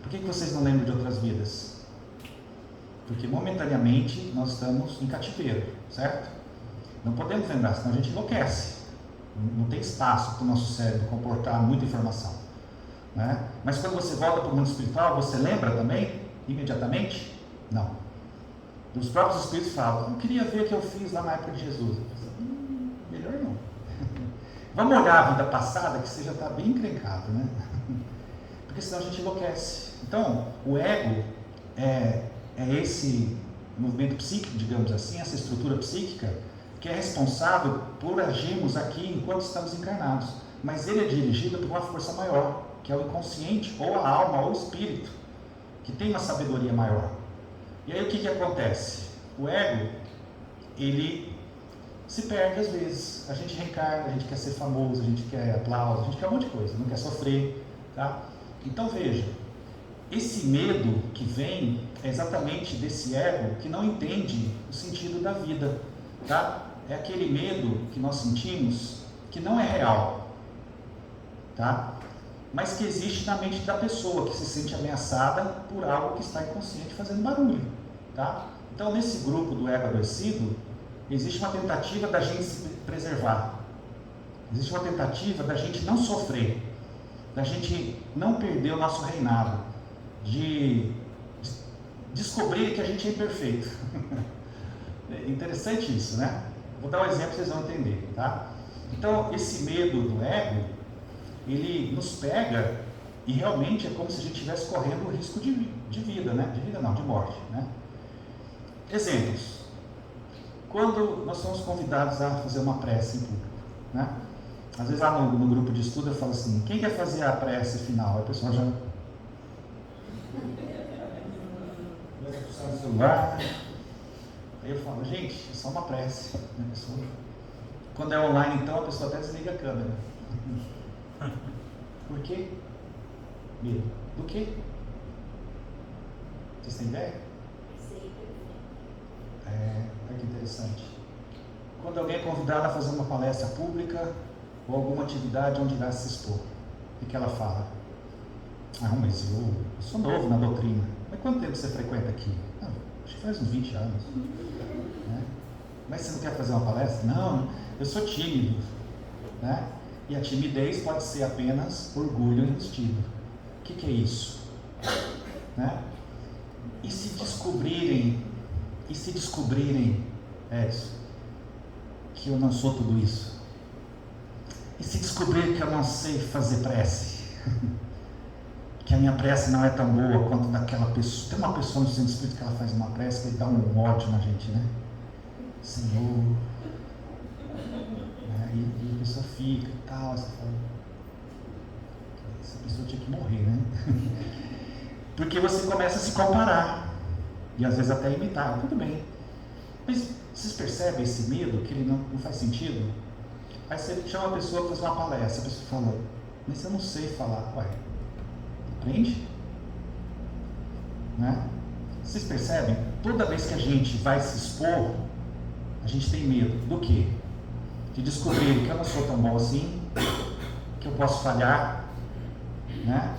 Por que vocês não lembram de outras vidas? Porque momentaneamente nós estamos em cativeiro, certo? Não podemos lembrar, senão a gente enlouquece. Não tem espaço para o nosso cérebro comportar muita informação, né? Mas quando você volta para o mundo espiritual, você lembra também, imediatamente? Não. Os próprios espíritos falam, eu queria ver o que eu fiz lá na época de Jesus. Melhor não. Vamos olhar a vida passada, que você já está bem encrencado, né? Porque senão a gente enlouquece. Então, o ego é esse movimento psíquico, digamos assim, essa estrutura psíquica, que é responsável por agirmos aqui enquanto estamos encarnados. Mas ele é dirigido por uma força maior, que é o inconsciente, ou a alma, ou o espírito, que tem uma sabedoria maior. E aí o que acontece? O ego, ele se perde às vezes. A gente reencarna, a gente quer ser famoso, a gente quer aplauso, a gente quer um monte de coisa, não quer sofrer, tá? Então veja, esse medo que vem é exatamente desse ego que não entende o sentido da vida, tá? É aquele medo que nós sentimos que não é real, tá? Mas que existe na mente da pessoa, que se sente ameaçada por algo que está inconsciente fazendo barulho, tá? Então, nesse grupo do ego adoecido, existe uma tentativa da gente se preservar. Existe uma tentativa da gente não sofrer, da gente não perder o nosso reinado, de descobrir que a gente é imperfeito. É interessante isso, né? Vou dar um exemplo, vocês vão entender, tá? Então, esse medo do ego, ele nos pega e realmente é como se a gente estivesse correndo o risco de vida, né? De vida não, de morte, né? Exemplos. Quando nós somos convidados a fazer uma prece em público, né? Às vezes lá no grupo de estudo eu falo assim, quem quer fazer a prece final? Aí o pessoal já... no celular. Aí eu falo, gente, é só uma prece. Né? Quando é online, então, a pessoa até desliga a câmera. Por quê? Medo. Do quê? Vocês têm ideia? Olha que interessante. Quando alguém é convidado a fazer uma palestra pública ou alguma atividade onde irá se expor, o que ela fala? Ah, mas eu sou novo na doutrina. Mas quanto tempo você frequenta aqui? Ah, acho que faz uns 20 anos. Né? Mas você não quer fazer uma palestra? Não, eu sou tímido. Né? E a timidez pode ser apenas orgulho enrustido. O que é isso? Né? E se descobrirem, Edson, que eu não sou tudo isso? E se descobrir que eu não sei fazer prece? Que a minha prece não é tão boa quanto daquela pessoa. Tem uma pessoa no centro espírita que ela faz uma prece que dá um ódio na gente, né? Senhor. E a pessoa fica e tal. Você fala, essa pessoa tinha que morrer, né? Porque você começa a se comparar. E às vezes até imitar. Tudo bem. Mas vocês percebem esse medo que ele não faz sentido? Aí você chama a pessoa para fazer uma palestra. A pessoa fala, mas eu não sei falar. Ué, aprende? Né? Vocês percebem? Toda vez que a gente vai se expor, a gente tem medo do quê? De descobrir que eu não sou tão bom assim, que eu posso falhar, né?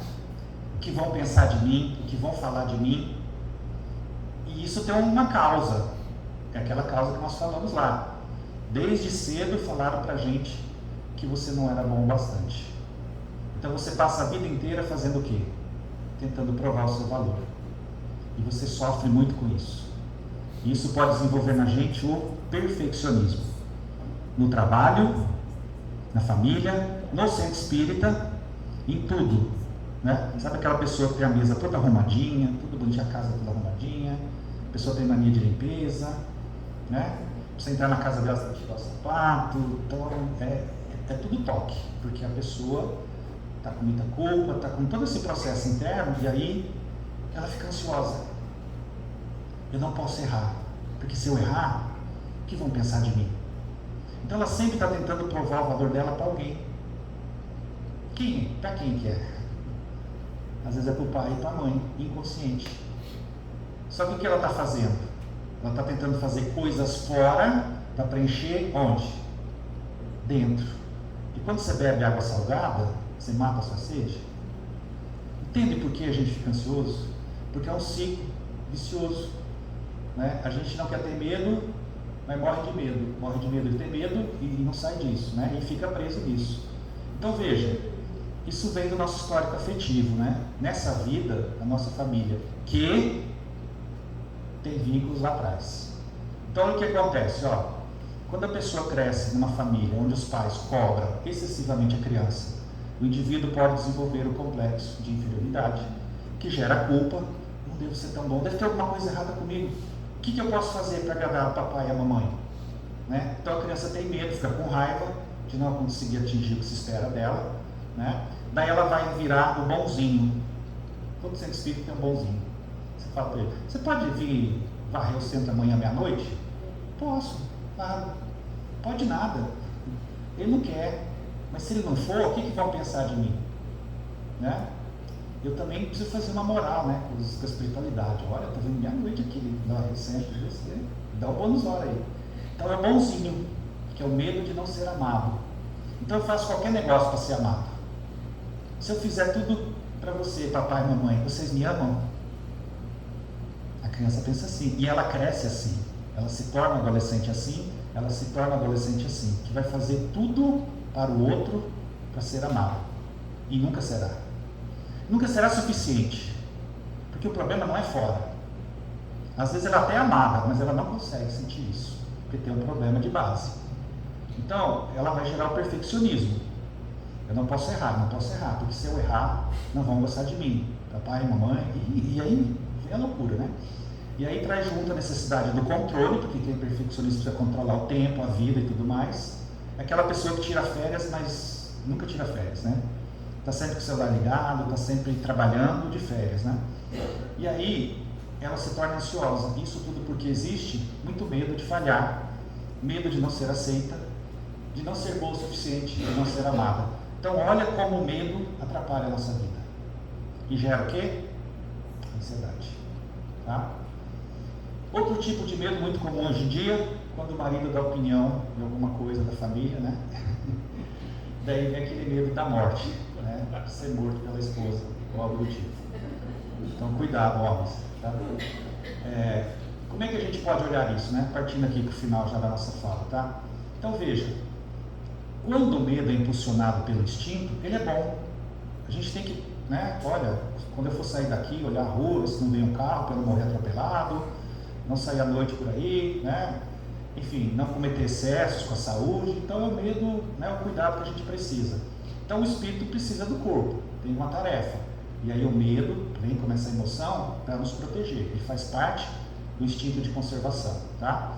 O que vão pensar de mim, o que vão falar de mim. E isso tem uma causa, é aquela causa que nós falamos lá. Desde cedo falaram pra gente que você não era bom o bastante. Então você passa a vida inteira fazendo o quê? Tentando provar o seu valor. E você sofre muito com isso. E isso pode desenvolver na gente o perfeccionismo. No trabalho, na família, no centro espírita, em tudo. Né? Sabe aquela pessoa que tem a mesa toda arrumadinha, tudo bonitinho, a casa toda arrumadinha, a pessoa tem mania de limpeza, né? Você entrar na casa dela, você tem que tirar o sapato, então é tudo toque, porque a pessoa está com muita culpa, está com todo esse processo interno, e aí ela fica ansiosa. Eu não posso errar, porque se eu errar, o que vão pensar de mim? Então ela sempre está tentando provar o valor dela para alguém. Para quem que é? Às vezes é para o pai e para a mãe, inconsciente. Só que o que ela está fazendo? Ela está tentando fazer coisas fora para preencher onde? Dentro. E quando você bebe água salgada, você mata a sua sede? Entende por que a gente fica ansioso? Porque é um ciclo vicioso. Né? A gente não quer ter medo, mas morre de medo. Morre de medo de ter medo e não sai disso, né? E fica preso nisso. Então veja, isso vem do nosso histórico afetivo, né? Nessa vida, a nossa família, que tem vínculos lá atrás. Então o que acontece? Quando a pessoa cresce numa família onde os pais cobram excessivamente a criança, o indivíduo pode desenvolver o complexo de inferioridade, que gera culpa. Não devo ser tão bom, deve ter alguma coisa errada comigo. O que eu posso fazer para agradar o papai e a mamãe? Né? Então a criança tem medo, fica com raiva de não conseguir atingir o que se espera dela. Né? Daí ela vai virar o bonzinho. Todo centro espírita tem um bonzinho. Você fala para ele, você pode vir varrer o centro amanhã meia-noite? Posso, claro. Pode nada. Ele não quer. Mas se ele não for, o que vão pensar de mim? Né? Eu também preciso fazer uma moral, né, com a espiritualidade. Olha, tá vindo meia-noite aqui, varrer o centro, você dá um bônus hora aí. Então é o bonzinho, que é o medo de não ser amado. Então eu faço qualquer negócio para ser amado. Se eu fizer tudo para você, papai e mamãe, vocês me amam? A criança pensa assim, e ela cresce assim. Ela se torna adolescente assim, ela se torna adolescente assim, que vai fazer tudo para o outro para ser amado. E nunca será. Nunca será suficiente. Porque o problema não é fora. Às vezes ela até é amada, mas ela não consegue sentir isso. Porque tem um problema de base. Então, ela vai gerar o perfeccionismo. Eu não posso errar, porque se eu errar, não vão gostar de mim. Papai, mamãe, e aí vem a loucura, né? E aí traz junto a necessidade do controle, porque quem é perfeccionista precisa controlar o tempo, a vida e tudo mais. É aquela pessoa que tira férias, mas nunca tira férias, né? Está sempre com o celular ligado, está sempre trabalhando de férias, né? E aí ela se torna ansiosa. Isso tudo porque existe muito medo de falhar, medo de não ser aceita, de não ser boa o suficiente, de não ser amada. Então olha como o medo atrapalha a nossa vida. E gera o quê? Ansiedade. Tá? Outro tipo de medo muito comum hoje em dia, quando o marido dá opinião em alguma coisa da família, né? Daí vem aquele medo da morte, né? Ser morto pela esposa, ou algo do tipo. Então cuidado, homens. Tá? Como é que a gente pode olhar isso, né? Partindo aqui para o final já da nossa fala, tá? Então veja, quando o medo é impulsionado pelo instinto, ele é bom. A gente tem que, né? Olha, quando eu for sair daqui, olhar a rua, se não vem um carro para não morrer atropelado, não sair à noite por aí, né? Enfim, não cometer excessos com a saúde. Então é o medo, né? O cuidado que a gente precisa. Então o espírito precisa do corpo, tem uma tarefa. E aí o medo vem com essa emoção para nos proteger. Ele faz parte do instinto de conservação, tá?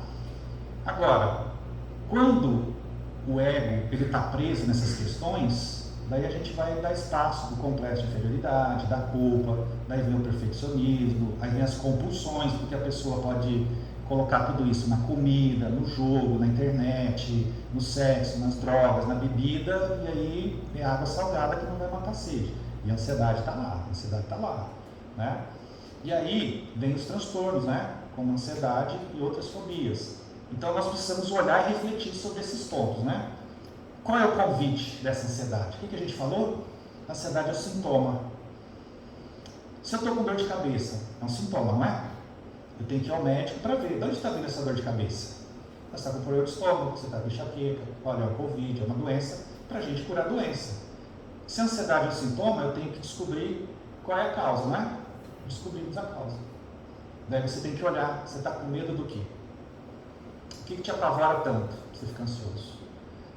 Agora, quando o ego ele está preso nessas questões, daí a gente vai dar espaço do complexo de inferioridade, da culpa, daí vem o perfeccionismo, aí vem as compulsões, porque a pessoa pode colocar tudo isso na comida, no jogo, na internet, no sexo, nas drogas, na bebida, e aí é água salgada que não vai matar a sede. E a ansiedade está lá, né? E aí vem os transtornos, né? Como ansiedade e outras fobias. Então nós precisamos olhar e refletir sobre esses pontos, né? Qual é o convite dessa ansiedade? O que a gente falou? A ansiedade é o sintoma. Se eu estou com dor de cabeça, é um sintoma, não é? Eu tenho que ir ao médico para ver. De onde está vindo essa dor de cabeça? Você está com problema de estômago, você está com enxaqueca, olha, é o Covid, é uma doença, para a gente curar a doença. Se a ansiedade é um sintoma, eu tenho que descobrir qual é a causa, não é? Descobrimos a causa. Daí você tem que olhar, você está com medo do quê? O que te apavora tanto? Você fica ansioso.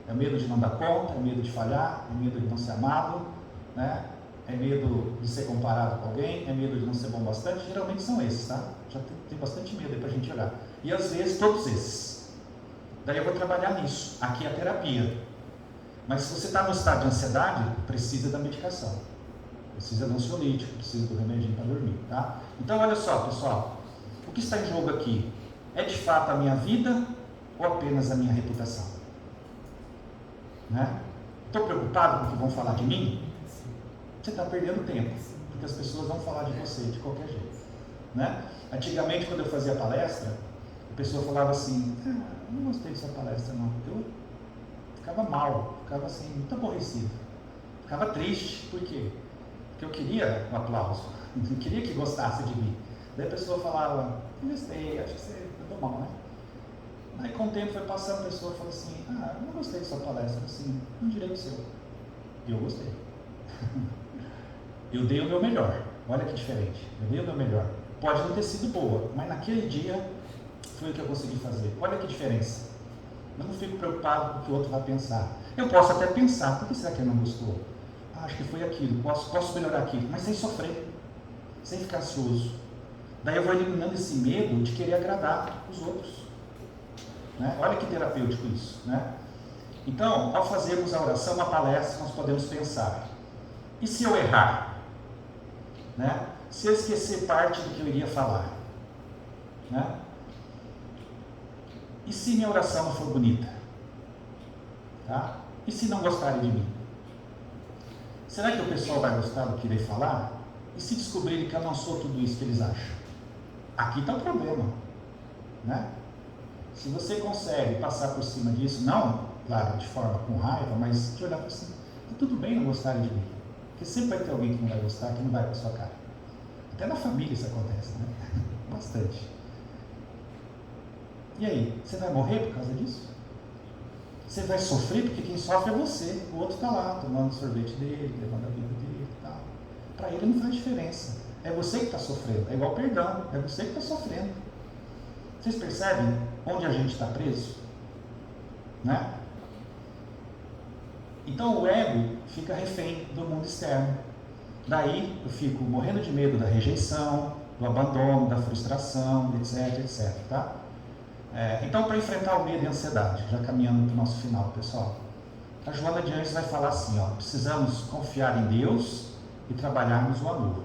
É medo de não dar conta, é medo de falhar, é medo de não ser amado, né? É medo de ser comparado com alguém, é medo de não ser bom bastante. Geralmente são esses, tá? Já tem bastante medo aí pra gente olhar. E às vezes todos esses. Daí eu vou trabalhar nisso. Aqui é a terapia. Mas se você está no estado de ansiedade, precisa da medicação. Precisa do ansiolítico, precisa do remedinho para dormir, tá? Então olha só, pessoal. O que está em jogo aqui? É de fato a minha vida ou apenas a minha reputação? Né? Estou preocupado com o que vão falar de mim? Você está perdendo tempo, porque as pessoas vão falar de você de qualquer jeito, né? Antigamente, quando eu fazia palestra, a pessoa falava assim, não gostei dessa palestra não, eu ficava mal, ficava assim, muito aborrecido, ficava triste, por quê? Porque eu queria um aplauso, eu queria que gostasse de mim. Daí a pessoa falava, não gostei, acho que você mandou mal, né? Aí com o tempo foi passando, a pessoa falou assim, eu não gostei da sua palestra, assim, um direito seu. E eu gostei. Eu dei o meu melhor, olha que diferente, eu dei o meu melhor. Pode não ter sido boa, mas naquele dia foi o que eu consegui fazer. Olha que diferença. Eu não fico preocupado com o que o outro vai pensar. Eu posso até pensar, por que será que ele não gostou? Acho que foi aquilo, posso melhorar aquilo, mas sem sofrer, sem ficar ansioso. Daí eu vou eliminando esse medo de querer agradar os outros. Né? Olha que terapêutico isso. Né? Então, ao fazermos a oração, uma palestra, nós podemos pensar, e se eu errar? Né? Se eu esquecer parte do que eu iria falar? Né? E se minha oração não for bonita? Tá? E se não gostarem de mim? Será que o pessoal vai gostar do que irei falar? E se descobrirem que eu não sou tudo isso que eles acham? Aqui está o problema. Né? Se você consegue passar por cima disso, não, claro, de forma com raiva, mas de olhar para cima, tá tudo bem não gostarem de mim. Porque sempre vai ter alguém que não vai gostar, que não vai com a sua cara. Até na família isso acontece, né? Bastante. E aí, você vai morrer por causa disso? Você vai sofrer porque quem sofre é você. O outro está lá, tomando sorvete dele, levando a vida dele e tal. Para ele não faz diferença. É você que está sofrendo. É igual perdão. É você que está sofrendo. Vocês percebem onde a gente está preso? Né? Então o ego fica refém do mundo externo. Daí eu fico morrendo de medo da rejeição, do abandono, da frustração, etc, etc. Tá? Então, para enfrentar o medo e a ansiedade, já caminhando para o nosso final, pessoal, a Joana de Anjos vai falar assim, ó, precisamos confiar em Deus e trabalharmos o amor.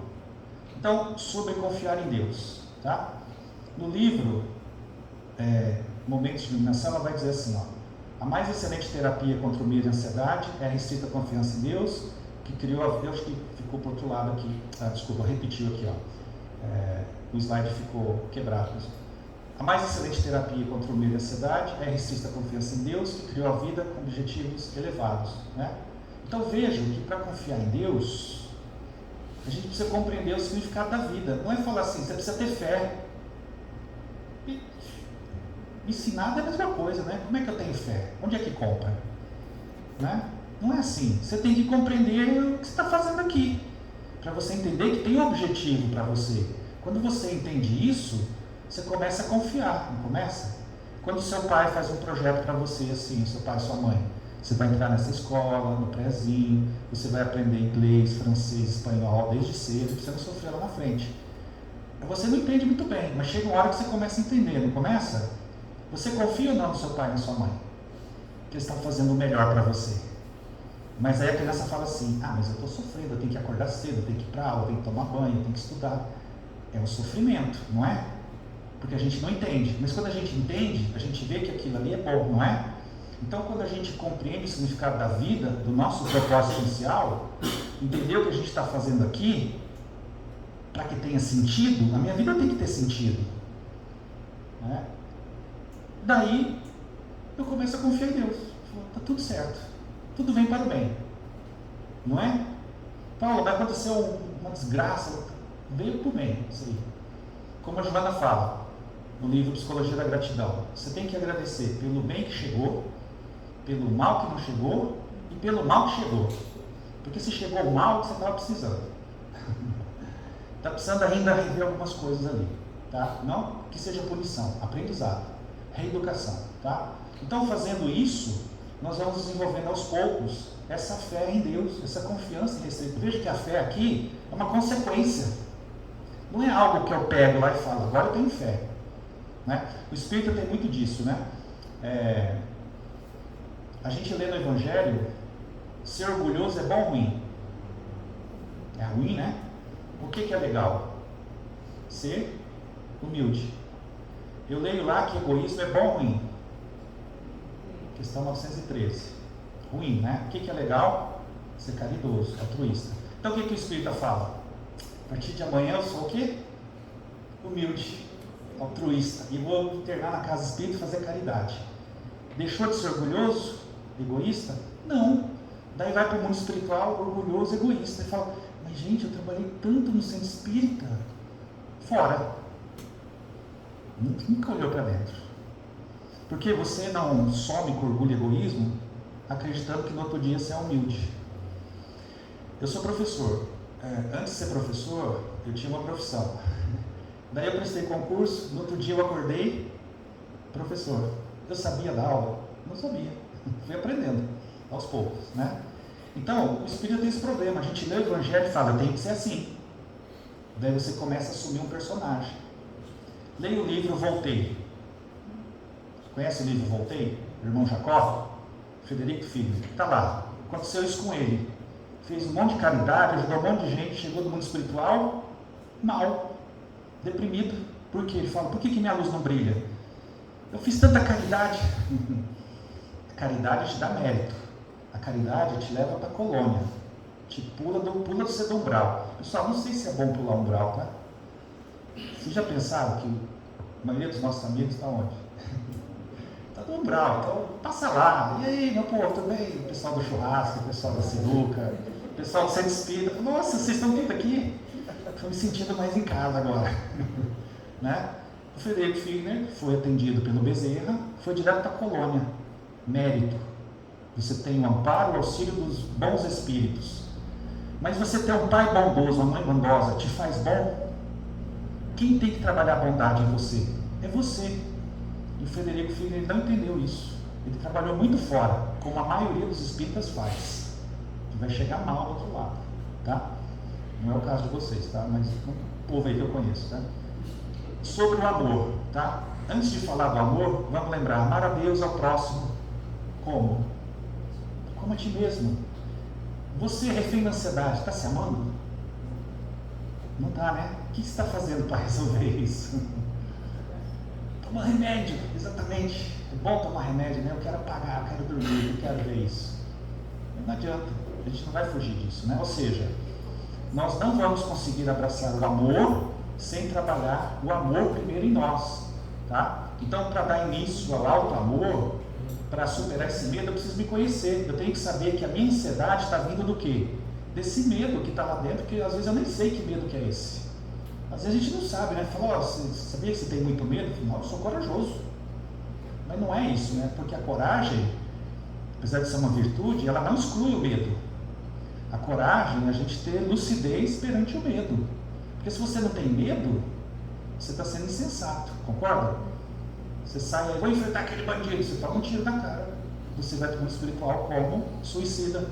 Então, sobre confiar em Deus, tá? No livro Momentos de Iluminação, ela vai dizer assim, ó, a mais excelente terapia contra o medo e a ansiedade é a restrita confiança em Deus, que criou a... Deus que ficou para o outro lado aqui, desculpa, repetiu aqui, ó, o slide ficou quebrado. A mais excelente terapia contra o medo e a ansiedade é a restrita confiança em Deus, que criou a vida com objetivos elevados, né? Então vejam que para confiar em Deus, a gente precisa compreender o significado da vida. Não é falar assim, você precisa ter fé. Ensinado é a mesma coisa, né? Como é que eu tenho fé? Onde é que compra? Né? Não é assim. Você tem que compreender o que você está fazendo aqui, para você entender que tem um objetivo para você. Quando você entende isso, você começa a confiar, não começa? Quando seu pai faz um projeto para você, assim, seu pai e sua mãe, você vai entrar nessa escola, no prézinho, você vai aprender inglês, francês, espanhol desde cedo, você não sofrer lá na frente. Você não entende muito bem, mas chega uma hora que você começa a entender, não começa? Você confia ou não no seu pai e na sua mãe? Que eles estão fazendo o melhor para você. Mas aí a criança fala assim, mas eu estou sofrendo, eu tenho que acordar cedo, eu tenho que ir para aula, eu tenho que tomar banho, eu tenho que estudar. É um sofrimento, não é? Porque a gente não entende. Mas quando a gente entende, a gente vê que aquilo ali é bom, não é? Então quando a gente compreende o significado da vida, do nosso propósito inicial, entender o que a gente está fazendo aqui, para que tenha sentido, a minha vida tem que ter sentido. Não é? Daí, eu começo a confiar em Deus. Está tudo certo. Tudo vem para o bem. Não é? Paulo, vai acontecer uma desgraça. Veio para o bem, isso aí. Como a Joana fala, no livro Psicologia da Gratidão. Você tem que agradecer pelo bem que chegou, pelo mal que não chegou e pelo mal que chegou. Porque se chegou o mal, você estava precisando. Está precisando ainda rever algumas coisas ali. Tá? Não que seja punição, aprendizado. Reeducação, tá? Então, fazendo isso, nós vamos desenvolvendo aos poucos essa fé em Deus, essa confiança em receber. Veja que a fé aqui é uma consequência. Não é algo que eu pego lá e falo, agora eu tenho fé. Né? O Espírito tem muito disso, né? A gente lê no Evangelho, ser orgulhoso é bom ou ruim? É ruim, né? O que é legal? Ser humilde. Eu leio lá que egoísmo é bom ou ruim? Questão 913. Ruim, né? O que é legal? Ser caridoso, altruísta. Então o que o Espírito fala? A partir de amanhã eu sou o quê? Humilde, altruísta. E vou internar na casa espírita e fazer caridade. Deixou de ser orgulhoso? Egoísta? Não. Daí vai para o mundo espiritual, orgulhoso, egoísta. E fala, mas gente, eu trabalhei tanto no centro espírita. Fora. Nunca olhou para dentro. Porque você não some com orgulho e egoísmo, acreditando que no outro dia você é humilde. Eu sou professor. Antes de ser professor, eu tinha uma profissão. Daí eu prestei concurso, no outro dia eu acordei, professor. Eu sabia dar aula? Não sabia. Fui aprendendo, aos poucos, né? Então, o Espírito tem esse problema. A gente lê o Evangelho e fala, tem que ser assim. Daí você começa a assumir um personagem. Leia o livro Voltei. Conhece o livro Voltei? Irmão Jacó? Frederico Filho. Está lá. Aconteceu isso com ele. Fez um monte de caridade, ajudou um monte de gente, chegou do mundo espiritual, mal, deprimido. Por quê? Ele fala, por que minha luz não brilha? Eu fiz tanta caridade. A caridade te dá mérito. A caridade te leva para a colônia. Te pula do ser do umbral. Pessoal, não sei se é bom pular umbral, tá? Vocês já pensaram que a maioria dos nossos amigos está onde? Está no umbral, então passa lá. E aí, meu povo, tudo bem? O pessoal do churrasco, o pessoal da sinuca, o pessoal do centro espírita. Nossa, vocês estão tudo aqui? Estou me sentindo mais em casa agora. Né? O Frederico Filho foi atendido pelo Bezerra, foi direto para a colônia. Mérito. Você tem o amparo, o auxílio dos bons espíritos. Mas você ter um pai bondoso, uma mãe bondosa, te faz bom? Quem tem que trabalhar a bondade em você? É você. E o Frederico Filho, ele não entendeu isso. Ele trabalhou muito fora, como a maioria dos espíritas faz. Que vai chegar mal do outro lado, tá? Não é o caso de vocês, tá? Mas o povo aí que eu conheço, tá? Sobre o amor, tá? Antes de falar do amor, vamos lembrar, amar a Deus, ao próximo, como? Como a ti mesmo. Você, refém da ansiedade, está se amando? Não está, né? O que você está fazendo para resolver isso? Toma remédio, exatamente. É bom tomar remédio, né? Eu quero apagar, eu quero dormir, eu quero ver isso. Não adianta, a gente não vai fugir disso, né? Ou seja, nós não vamos conseguir abraçar o amor sem trabalhar o amor primeiro em nós, tá? Então, para dar início ao alto amor, para superar esse medo, eu preciso me conhecer. Eu tenho que saber que a minha ansiedade está vindo do quê? Desse medo que está lá dentro, que às vezes eu nem sei que medo que é esse. Às vezes a gente não sabe, né? Fala, você sabia que você tem muito medo? Não, eu sou corajoso. Mas não é isso, né? Porque a coragem, apesar de ser uma virtude, ela não exclui o medo. A coragem é a gente ter lucidez perante o medo. Porque se você não tem medo, você está sendo insensato, concorda? Você sai aí, vou enfrentar aquele bandido, você toma um tiro na cara. Você vai para um espiritual como suicida.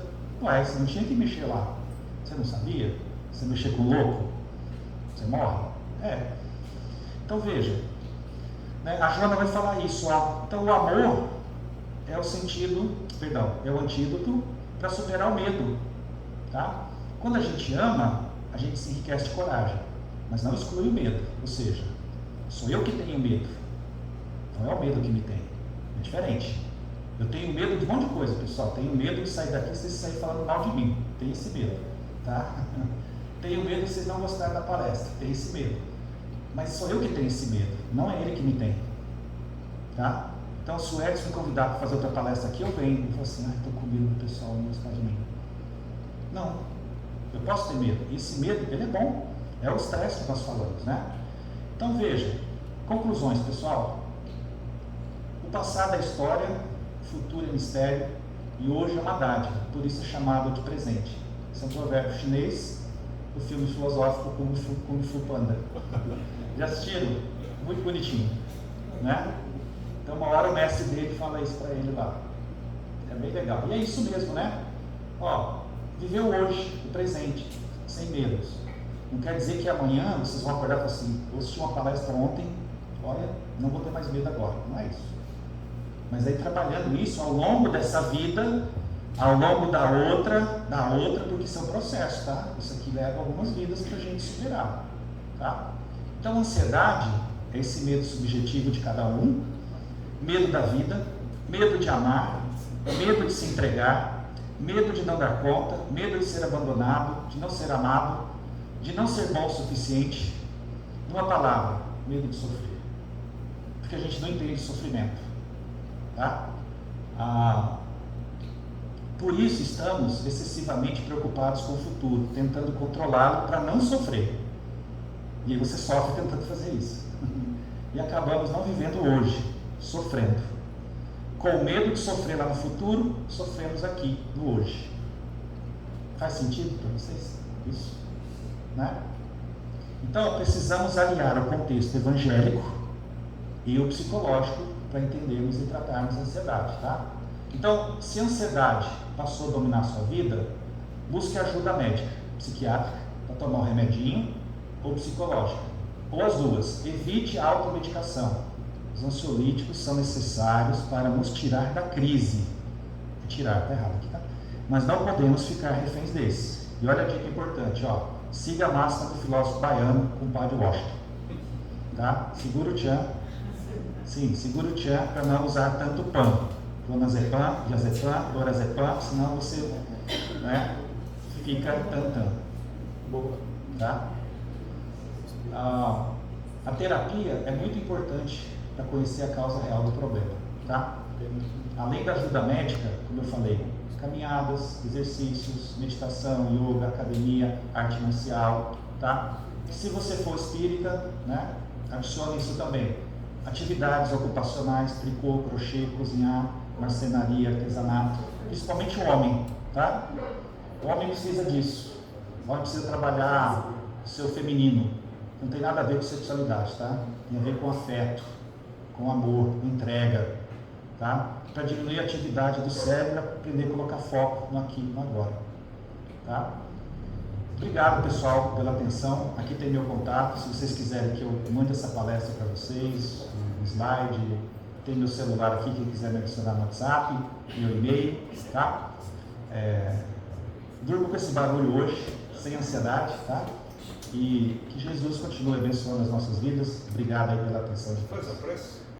Ué, você não tinha que mexer lá. Você não sabia? Você mexer com o louco, você morre? É. Então veja, né, a Joana vai falar isso, ó. Então o amor é o sentido, perdão, é o antídoto para superar o medo, tá? Quando a gente ama, a gente se enriquece de coragem, mas não exclui o medo. Ou seja, sou eu que tenho medo, não é o medo que me tem, é diferente. Eu tenho medo de um monte de coisa, pessoal. Tenho medo de sair daqui e vocês saírem falando mal de mim. Tenho esse medo, tá? Tenho medo de vocês não gostarem da palestra. Tenho esse medo. Mas sou eu que tenho esse medo, não é ele que me tem, tá? Então, se o Edson me convidar para fazer outra palestra aqui, eu venho. Eu falo assim, estou com medo do pessoal não gostar de mim. Não, eu posso ter medo. Esse medo, ele é bom. É o estresse que nós falamos, né? Então, veja. Conclusões, pessoal. O passado é história, o futuro é mistério, e hoje é uma dádiva, por isso é chamado de presente. Esse é um provérbio chinês do filme filosófico Kung Fu Panda. Já assistiram? Muito bonitinho, né? Então uma hora o mestre dele fala isso para ele lá. É bem legal. E é isso mesmo, né? Ó, viveu hoje, o presente, sem medos. Não quer dizer que amanhã vocês vão acordar e falar assim, eu assisti uma palestra ontem, olha, não vou ter mais medo agora. Não é isso. Mas aí trabalhando isso ao longo dessa vida, ao longo da outra, porque são processos, tá? Isso aqui leva algumas vidas para a gente superar, tá? Então, a ansiedade é esse medo subjetivo de cada um, medo da vida, medo de amar, medo de se entregar, medo de não dar conta, medo de ser abandonado, de não ser amado, de não ser bom o suficiente. Numa palavra, medo de sofrer. Porque a gente não entende sofrimento, tá? Por isso estamos excessivamente preocupados com o futuro, tentando controlá-lo para não sofrer. E aí você sofre tentando fazer isso. E acabamos não vivendo hoje, sofrendo. Com medo de sofrer lá no futuro, sofremos aqui, no hoje. Faz sentido para vocês? Isso? Né? Então, precisamos aliar o contexto evangélico e o psicológico para entendermos e tratarmos a ansiedade, tá? Então, se a ansiedade passou a dominar a sua vida, busque ajuda médica, psiquiátrica, para tomar um remedinho, ou psicológica, ou as duas. Evite a automedicação. Os ansiolíticos são necessários para nos tirar da crise. Tirar, tá errado aqui, tá? Mas não podemos ficar reféns desses. E olha a dica importante, ó. Siga a máxima do filósofo baiano, com o padre Washington. Tá? Segura o tchan. Sim, segura o tchan para não usar tanto pan. Clonazepam, diazepam, lorazepam, senão você, né, fica tantã. Boa. Tá? A terapia é muito importante para conhecer a causa real do problema, tá? Além da ajuda médica, como eu falei, caminhadas, exercícios, meditação, yoga, academia, arte marcial, tá? Se você for espírita, né, adicione isso também. Atividades ocupacionais, tricô, crochê, cozinhar, marcenaria, artesanato, principalmente o homem, tá? O homem precisa disso. O homem precisa trabalhar o seu feminino. Não tem nada a ver com sexualidade, tá? Tem a ver com afeto, com amor, com entrega, tá? Para diminuir a atividade do cérebro, aprender a colocar foco no aqui e no agora, tá? Obrigado, pessoal, pela atenção. Aqui tem meu contato, se vocês quiserem que eu mande essa palestra para vocês, um slide, tem meu celular aqui, quem quiser me adicionar no WhatsApp, meu e-mail, tá? Durmo com esse barulho hoje, sem ansiedade, tá? E que Jesus continue abençoando as nossas vidas. Obrigado aí pela atenção de todos.